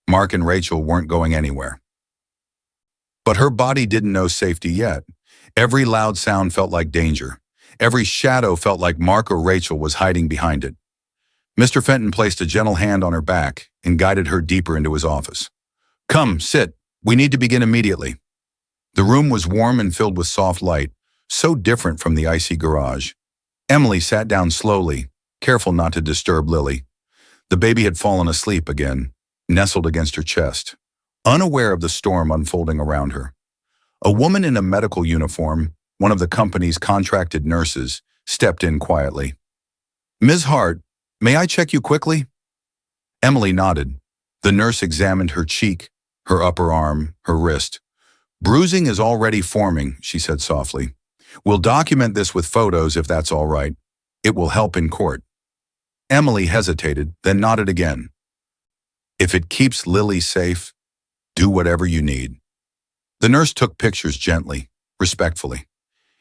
Mark and Rachel weren't going anywhere. But her body didn't know safety yet. Every loud sound felt like danger. Every shadow felt like Mark or Rachel was hiding behind it. Mr. Fenton placed a gentle hand on her back and guided her deeper into his office. "Come, sit. We need to begin immediately." The room was warm and filled with soft light, so different from the icy garage. Emily sat down slowly, careful not to disturb Lily. The baby had fallen asleep again, nestled against her chest, unaware of the storm unfolding around her. A woman in a medical uniform, one of the company's contracted nurses, stepped in quietly. "Ms. Hart, may I check you quickly?" Emily nodded. The nurse examined her cheek, her upper arm, her wrist. "Bruising is already forming," she said softly. "We'll document this with photos if that's all right. It will help in court." Emily hesitated, then nodded again. "If it keeps Lily safe, do whatever you need." The nurse took pictures gently, respectfully.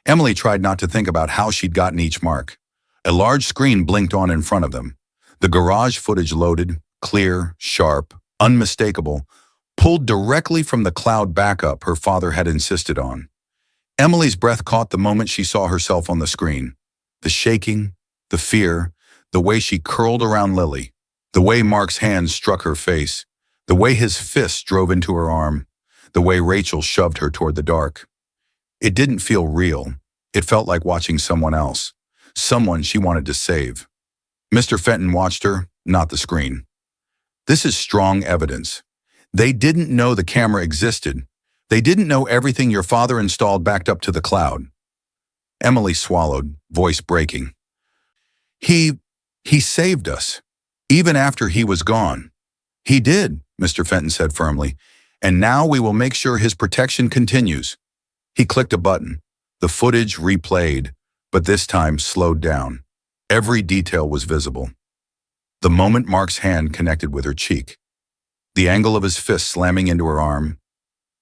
Emily tried not to think about how she'd gotten each mark. A large screen blinked on in front of them. The garage footage loaded, clear, sharp, unmistakable, pulled directly from the cloud backup her father had insisted on. Emily's breath caught the moment she saw herself on the screen. The shaking, the fear, the way she curled around Lily, the way Mark's hands struck her face, the way his fists drove into her arm, the way Rachel shoved her toward the dark. It didn't feel real. It felt like watching someone else, someone she wanted to save. Mr. Fenton watched her, not the screen. "This is strong evidence. They didn't know the camera existed. They didn't know everything your father installed backed up to the cloud." Emily swallowed, voice breaking. He saved us, even after he was gone." "He did," Mr. Fenton said firmly, "and now we will make sure his protection continues." He clicked a button. The footage replayed, but this time slowed down. Every detail was visible. The moment Mark's hand connected with her cheek, the angle of his fist slamming into her arm,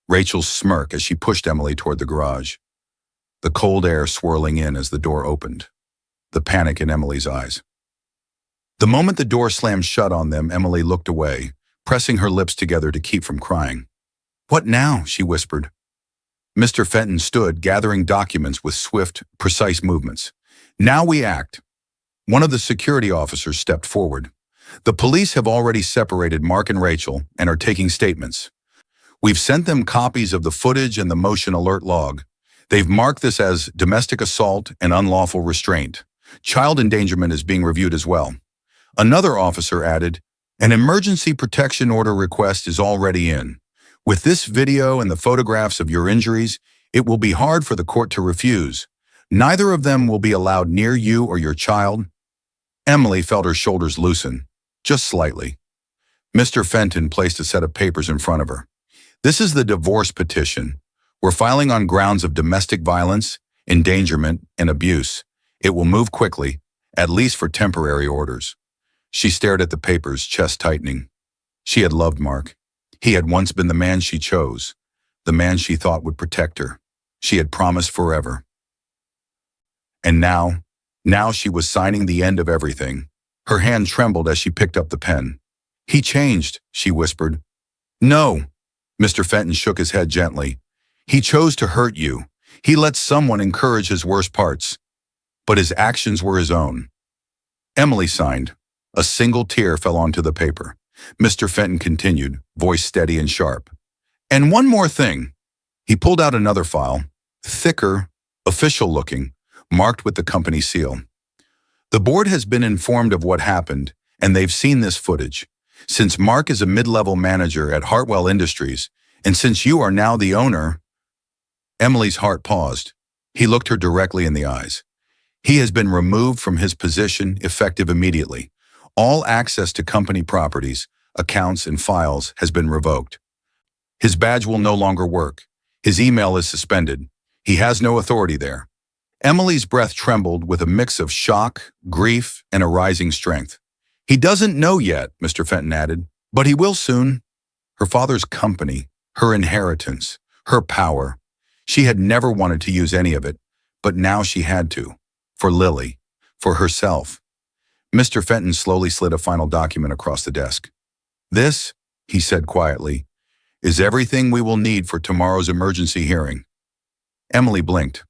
Rachel's smirk as she pushed Emily toward the garage, the cold air swirling in as the door opened, the panic in Emily's eyes. The moment the door slammed shut on them, Emily looked away, pressing her lips together to keep from crying. "What now?" she whispered. Mr. Fenton stood, gathering documents with swift, precise movements. "Now we act." One of the security officers stepped forward. "The police have already separated Mark and Rachel and are taking statements. We've sent them copies of the footage and the motion alert log. They've marked this as domestic assault and unlawful restraint. Child endangerment is being reviewed as well." Another officer added, "An emergency protection order request is already in. With this video and the photographs of your injuries, it will be hard for the court to refuse. Neither of them will be allowed near you or your child." Emily felt her shoulders loosen, just slightly. Mr. Fenton placed a set of papers in front of her. "This is the divorce petition. We're filing on grounds of domestic violence, endangerment, and abuse. It will move quickly, at least for temporary orders." She stared at the papers, chest tightening. She had loved Mark. He had once been the man she chose, the man she thought would protect her. She had promised forever. And now she was signing the end of everything. Her hand trembled as she picked up the pen. "He changed," she whispered. "No." Mr. Fenton shook his head gently. "He chose to hurt you. He let someone encourage his worst parts. But his actions were his own." Emily signed. A single tear fell onto the paper. Mr. Fenton continued, voice steady and sharp. "And one more thing." He pulled out another file, thicker, official-looking, marked with the company seal. "The board has been informed of what happened, and they've seen this footage. Since Mark is a mid-level manager at Hartwell Industries, and since you are now the owner—" Emily's heart paused. He looked her directly in the eyes. "He has been removed from his position, effective immediately. All access to company properties, accounts, and files has been revoked. His badge will no longer work. His email is suspended. He has no authority there." Emily's breath trembled with a mix of shock, grief, and a rising strength. "He doesn't know yet," Mr. Fenton added, "but he will soon." Her father's company, her inheritance, her power. She had never wanted to use any of it, but now she had to. For Lily, for herself. Mr. Fenton slowly slid a final document across the desk. "This," he said quietly, "is everything we will need for tomorrow's emergency hearing." Emily blinked.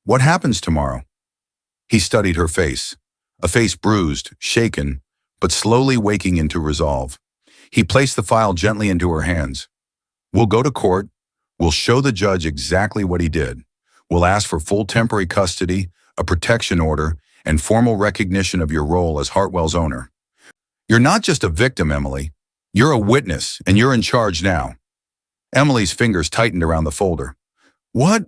"What happens tomorrow?" He studied her face, a face bruised, shaken, but slowly waking into resolve. He placed the file gently into her hands. "We'll go to court. We'll show the judge exactly what he did. We'll ask for full temporary custody, a protection order, and formal recognition of your role as Hartwell's owner. You're not just a victim, Emily. You're a witness, and you're in charge now." Emily's fingers tightened around the folder. What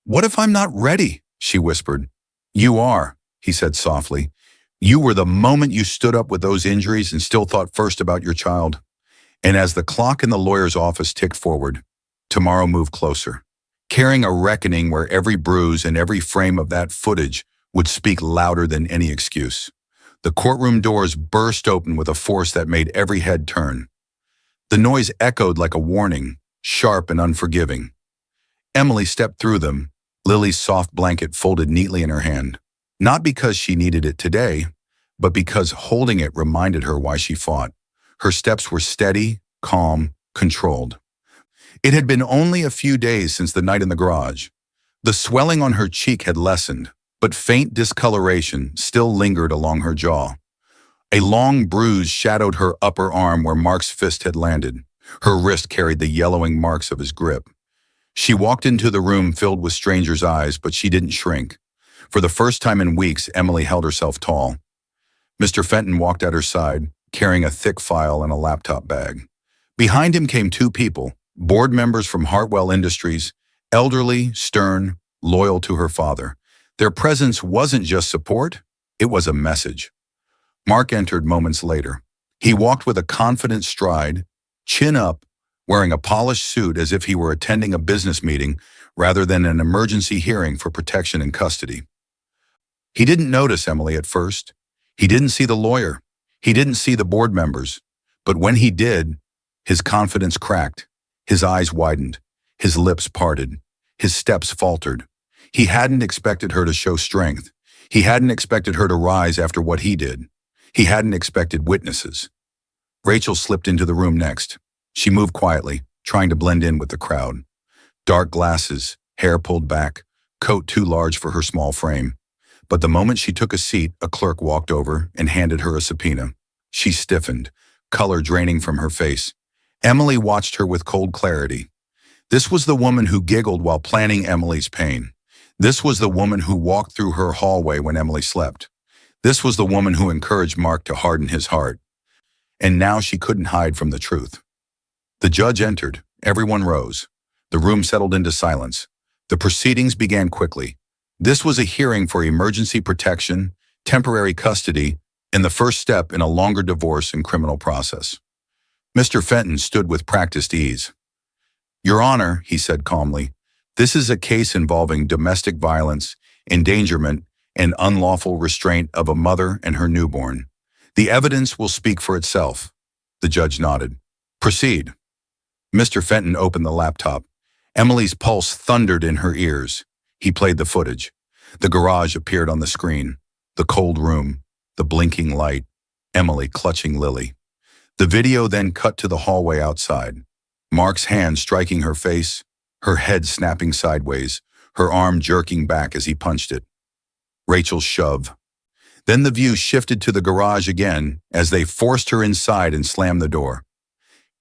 if I'm not ready?" she whispered. "You are," he said softly. "You were the moment you stood up with those injuries and still thought first about your child." And as the clock in the lawyer's office ticked forward, tomorrow moved closer, carrying a reckoning where every bruise and every frame of that footage would speak louder than any excuse. The courtroom doors burst open with a force that made every head turn. The noise echoed like a warning, sharp and unforgiving. Emily stepped through them, Lily's soft blanket folded neatly in her hand. Not because she needed it today, but because holding it reminded her why she fought. Her steps were steady, calm, controlled. It had been only a few days since the night in the garage. The swelling on her cheek had lessened, but faint discoloration still lingered along her jaw. A long bruise shadowed her upper arm where Mark's fist had landed. Her wrist carried the yellowing marks of his grip. She walked into the room filled with strangers' eyes, but she didn't shrink. For the first time in weeks, Emily held herself tall. Mr. Fenton walked at her side, carrying a thick file and a laptop bag. Behind him came two people, board members from Hartwell Industries, elderly, stern, loyal to her father. Their presence wasn't just support, it was a message. Mark entered moments later. He walked with a confident stride, chin up, wearing a polished suit as if he were attending a business meeting rather than an emergency hearing for protection and custody. He didn't notice Emily at first. He didn't see the lawyer. He didn't see the board members, but when he did, his confidence cracked, his eyes widened, his lips parted, his steps faltered. He hadn't expected her to show strength. He hadn't expected her to rise after what he did. He hadn't expected witnesses. Rachel slipped into the room next. She moved quietly, trying to blend in with the crowd. Dark glasses, hair pulled back, coat too large for her small frame. But the moment she took a seat, a clerk walked over and handed her a subpoena. She stiffened, color draining from her face. Emily watched her with cold clarity. This was the woman who giggled while planning Emily's pain. This was the woman who walked through her hallway when Emily slept. This was the woman who encouraged Mark to harden his heart. And now she couldn't hide from the truth. The judge entered. Everyone rose. The room settled into silence. The proceedings began quickly. This was a hearing for emergency protection, temporary custody, and the first step in a longer divorce and criminal process. Mr. Fenton stood with practiced ease. "Your Honor," he said calmly, "this is a case involving domestic violence, endangerment, and unlawful restraint of a mother and her newborn. The evidence will speak for itself." The judge nodded. "Proceed." Mr. Fenton opened the laptop. Emily's pulse thundered in her ears. He played the footage. The garage appeared on the screen. The cold room, the blinking light, Emily clutching Lily. The video then cut to the hallway outside. Mark's hand striking her face, her head snapping sideways, her arm jerking back as he punched it. Rachel's shove. Then the view shifted to the garage again as they forced her inside and slammed the door.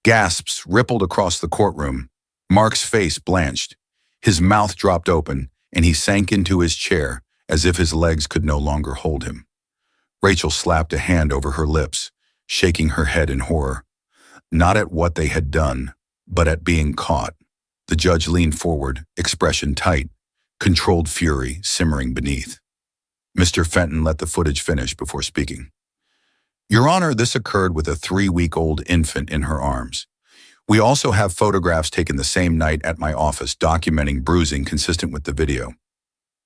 Gasps rippled across the courtroom. Mark's face blanched. His mouth dropped open, and he sank into his chair as if his legs could no longer hold him. Rachel slapped a hand over her lips, shaking her head in horror. Not at what they had done, but at being caught. The judge leaned forward, expression tight, controlled fury simmering beneath. Mr. Fenton let the footage finish before speaking. "Your Honor, this occurred with a 3-week-old infant in her arms. We also have photographs taken the same night at my office documenting bruising consistent with the video."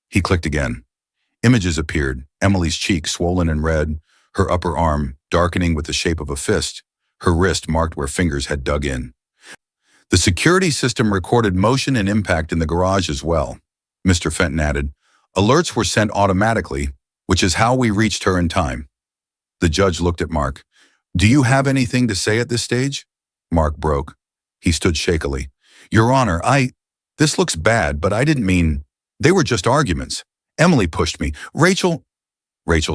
He clicked again. Images appeared, Emily's cheek swollen and red, her upper arm darkening with the shape of a fist, her wrist marked where fingers had dug in. "The security system recorded motion and impact in the garage as well," Mr. Fenton added. "Alerts were sent automatically, which is how we reached her in time." The judge looked at Mark. "Do you have anything to say at this stage?" Mark broke. He stood shakily. "Your Honor, this looks bad, but I didn't mean, they were just arguments. Emily pushed me. Rachel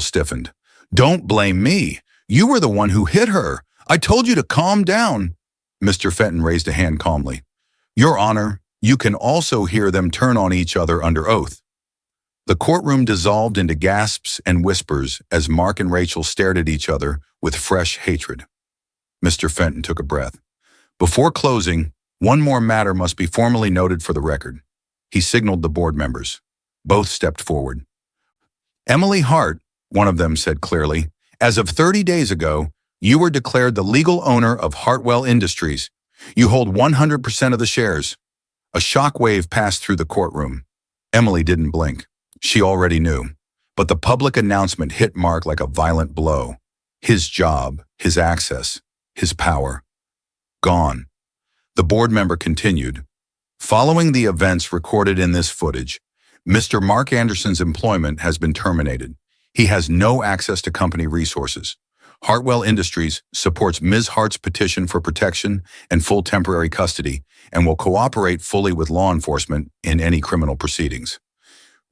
stiffened. "Don't blame me. You were the one who hit her. I told you to calm down." Mr. Fenton raised a hand calmly. "Your Honor, you can also hear them turn on each other under oath." The courtroom dissolved into gasps and whispers as Mark and Rachel stared at each other with fresh hatred. Mr. Fenton took a breath. "Before closing, one more matter must be formally noted for the record." He signaled the board members. Both stepped forward. "Emily Hart," one of them said clearly, "as of 30 days ago, you were declared the legal owner of Hartwell Industries. You hold 100% of the shares." A shockwave passed through the courtroom. Emily didn't blink. She already knew. But the public announcement hit Mark like a violent blow. His job, his access, his power. Gone. The board member continued. "Following the events recorded in this footage, Mr. Mark Anderson's employment has been terminated. He has no access to company resources. Hartwell Industries supports Ms. Hart's petition for protection and full temporary custody and will cooperate fully with law enforcement in any criminal proceedings."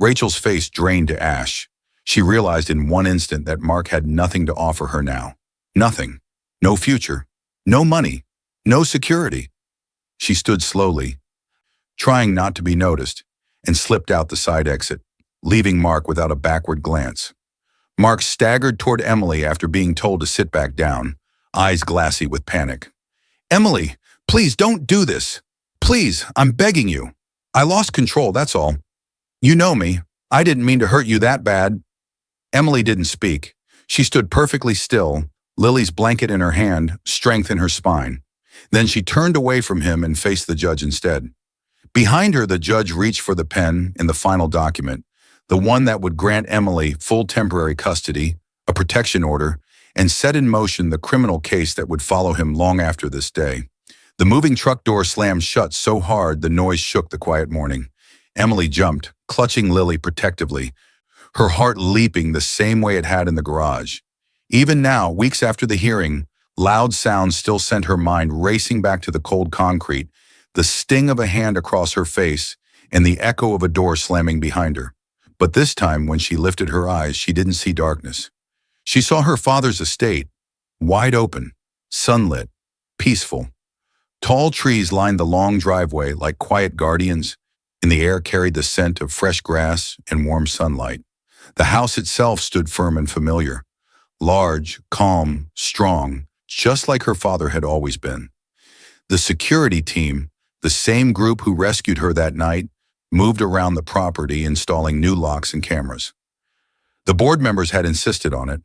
Rachel's face drained to ash. She realized in one instant that Mark had nothing to offer her now. Nothing. No future. No money. No security. She stood slowly, trying not to be noticed, and slipped out the side exit, leaving Mark without a backward glance. Mark staggered toward Emily after being told to sit back down, eyes glassy with panic. "Emily, please don't do this. Please, I'm begging you. I lost control, that's all. You know me. I didn't mean to hurt you that bad." Emily didn't speak. She stood perfectly still, Lily's blanket in her hand, strength in her spine. Then she turned away from him and faced the judge instead. Behind her, the judge reached for the pen in the final document, the one that would grant Emily full temporary custody, a protection order, and set in motion the criminal case that would follow him long after this day. The moving truck door slammed shut so hard the noise shook the quiet morning. Emily jumped, clutching Lily protectively, her heart leaping the same way it had in the garage. Even now, weeks after the hearing, loud sounds still sent her mind racing back to the cold concrete, the sting of a hand across her face, and the echo of a door slamming behind her. But this time, when she lifted her eyes, she didn't see darkness. She saw her father's estate, wide open, sunlit, peaceful. Tall trees lined the long driveway like quiet guardians, and the air carried the scent of fresh grass and warm sunlight. The house itself stood firm and familiar, large, calm, strong, just like her father had always been. The security team, the same group who rescued her that night, moved around the property installing new locks and cameras. The board members had insisted on it.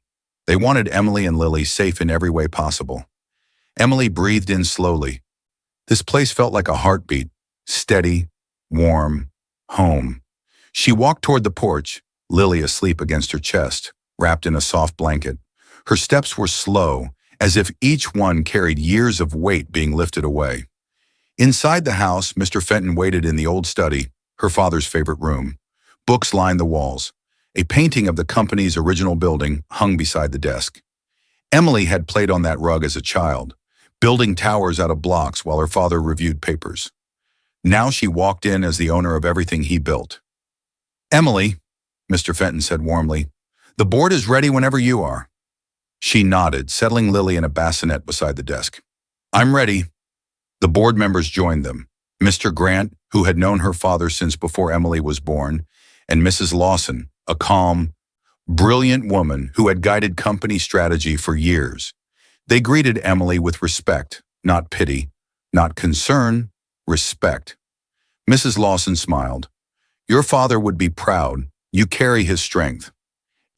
They wanted Emily and Lily safe in every way possible. Emily breathed in slowly. This place felt like a heartbeat, steady, warm, home. She walked toward the porch, Lily asleep against her chest, wrapped in a soft blanket. Her steps were slow, as if each one carried years of weight being lifted away. Inside the house, Mr. Fenton waited in the old study, her father's favorite room. Books lined the walls. A painting of the company's original building hung beside the desk. Emily had played on that rug as a child, building towers out of blocks while her father reviewed papers. Now she walked in as the owner of everything he built. "Emily," Mr. Fenton said warmly, "the board is ready whenever you are." She nodded, settling Lily in a bassinet beside the desk. "I'm ready." The board members joined them. Mr. Grant, who had known her father since before Emily was born, and Mrs. Lawson, a calm, brilliant woman who had guided company strategy for years. They greeted Emily with respect, not pity, not concern, respect. Mrs. Lawson smiled. "Your father would be proud. You carry his strength."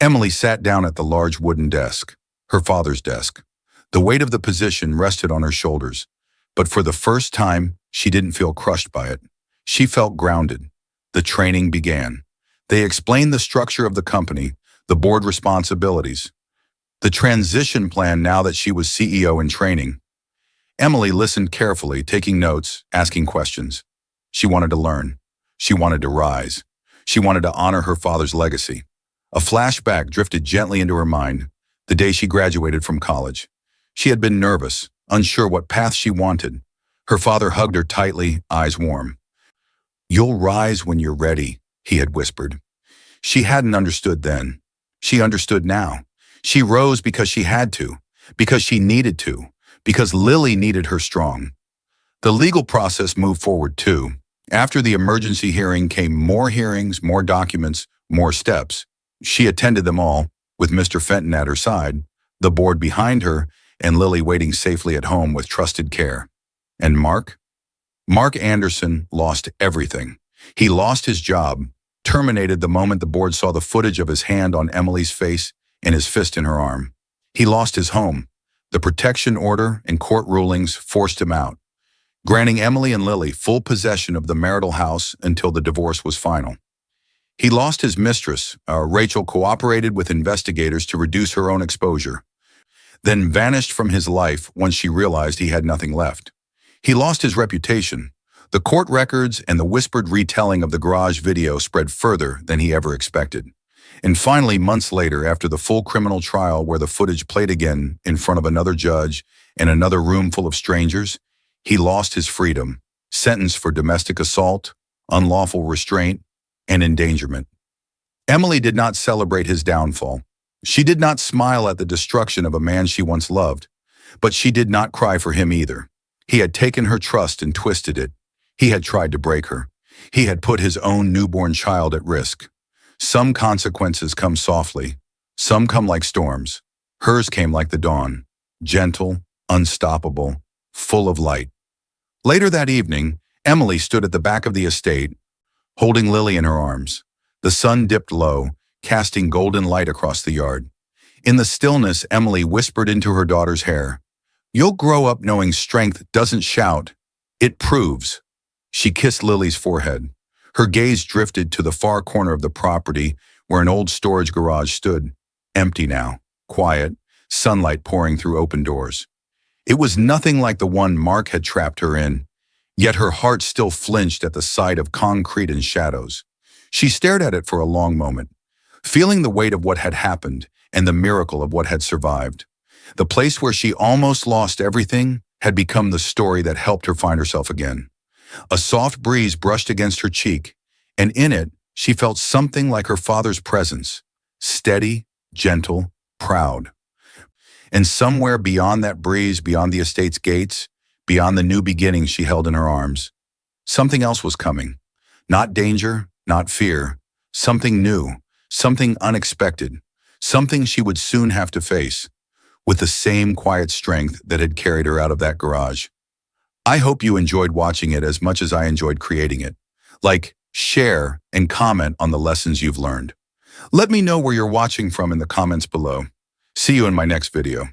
Emily sat down at the large wooden desk, her father's desk. The weight of the position rested on her shoulders, but for the first time, she didn't feel crushed by it. She felt grounded. The training began. They explained the structure of the company, the board responsibilities, the transition plan now that she was CEO in training. Emily listened carefully, taking notes, asking questions. She wanted to learn. She wanted to rise. She wanted to honor her father's legacy. A flashback drifted gently into her mind, the day she graduated from college. She had been nervous, unsure what path she wanted. Her father hugged her tightly, eyes warm. "You'll rise when you're ready," he had whispered. She hadn't understood then. She understood now. She rose because she had to, because she needed to, because Lily needed her strong. The legal process moved forward too. After the emergency hearing came more hearings, more documents, more steps. She attended them all, with Mr. Fenton at her side, the board behind her, and Lily waiting safely at home with trusted care. And Mark? Mark Anderson lost everything. He lost his job, terminated the moment the board saw the footage of his hand on Emily's face and his fist in her arm. He lost his home. The protection order and court rulings forced him out, granting Emily and Lily full possession of the marital house until the divorce was final. He lost his mistress. Rachel cooperated with investigators to reduce her own exposure, then vanished from his life once she realized he had nothing left. He lost his reputation. The court records and the whispered retelling of the garage video spread further than he ever expected. And finally, months later, after the full criminal trial where the footage played again in front of another judge and another room full of strangers, he lost his freedom, sentenced for domestic assault, unlawful restraint, and endangerment. Emily did not celebrate his downfall. She did not smile at the destruction of a man she once loved, but she did not cry for him either. He had taken her trust and twisted it. He had tried to break her. He had put his own newborn child at risk. Some consequences come softly. Some come like storms. Hers came like the dawn, gentle, unstoppable, full of light. Later that evening, Emily stood at the back of the estate, holding Lily in her arms. The sun dipped low, casting golden light across the yard. In the stillness, Emily whispered into her daughter's hair, "You'll grow up knowing strength doesn't shout. It proves." She kissed Lily's forehead. Her gaze drifted to the far corner of the property where an old storage garage stood, empty now, quiet, sunlight pouring through open doors. It was nothing like the one Mark had trapped her in, yet her heart still flinched at the sight of concrete and shadows. She stared at it for a long moment, feeling the weight of what had happened and the miracle of what had survived. The place where she almost lost everything had become the story that helped her find herself again. A soft breeze brushed against her cheek, and in it, she felt something like her father's presence, steady, gentle, proud. And somewhere beyond that breeze, beyond the estate's gates, beyond the new beginnings she held in her arms, something else was coming. Not danger, not fear, something new, something unexpected, something she would soon have to face, with the same quiet strength that had carried her out of that garage. I hope you enjoyed watching it as much as I enjoyed creating it. Like, share, and comment on the lessons you've learned. Let me know where you're watching from in the comments below. See you in my next video.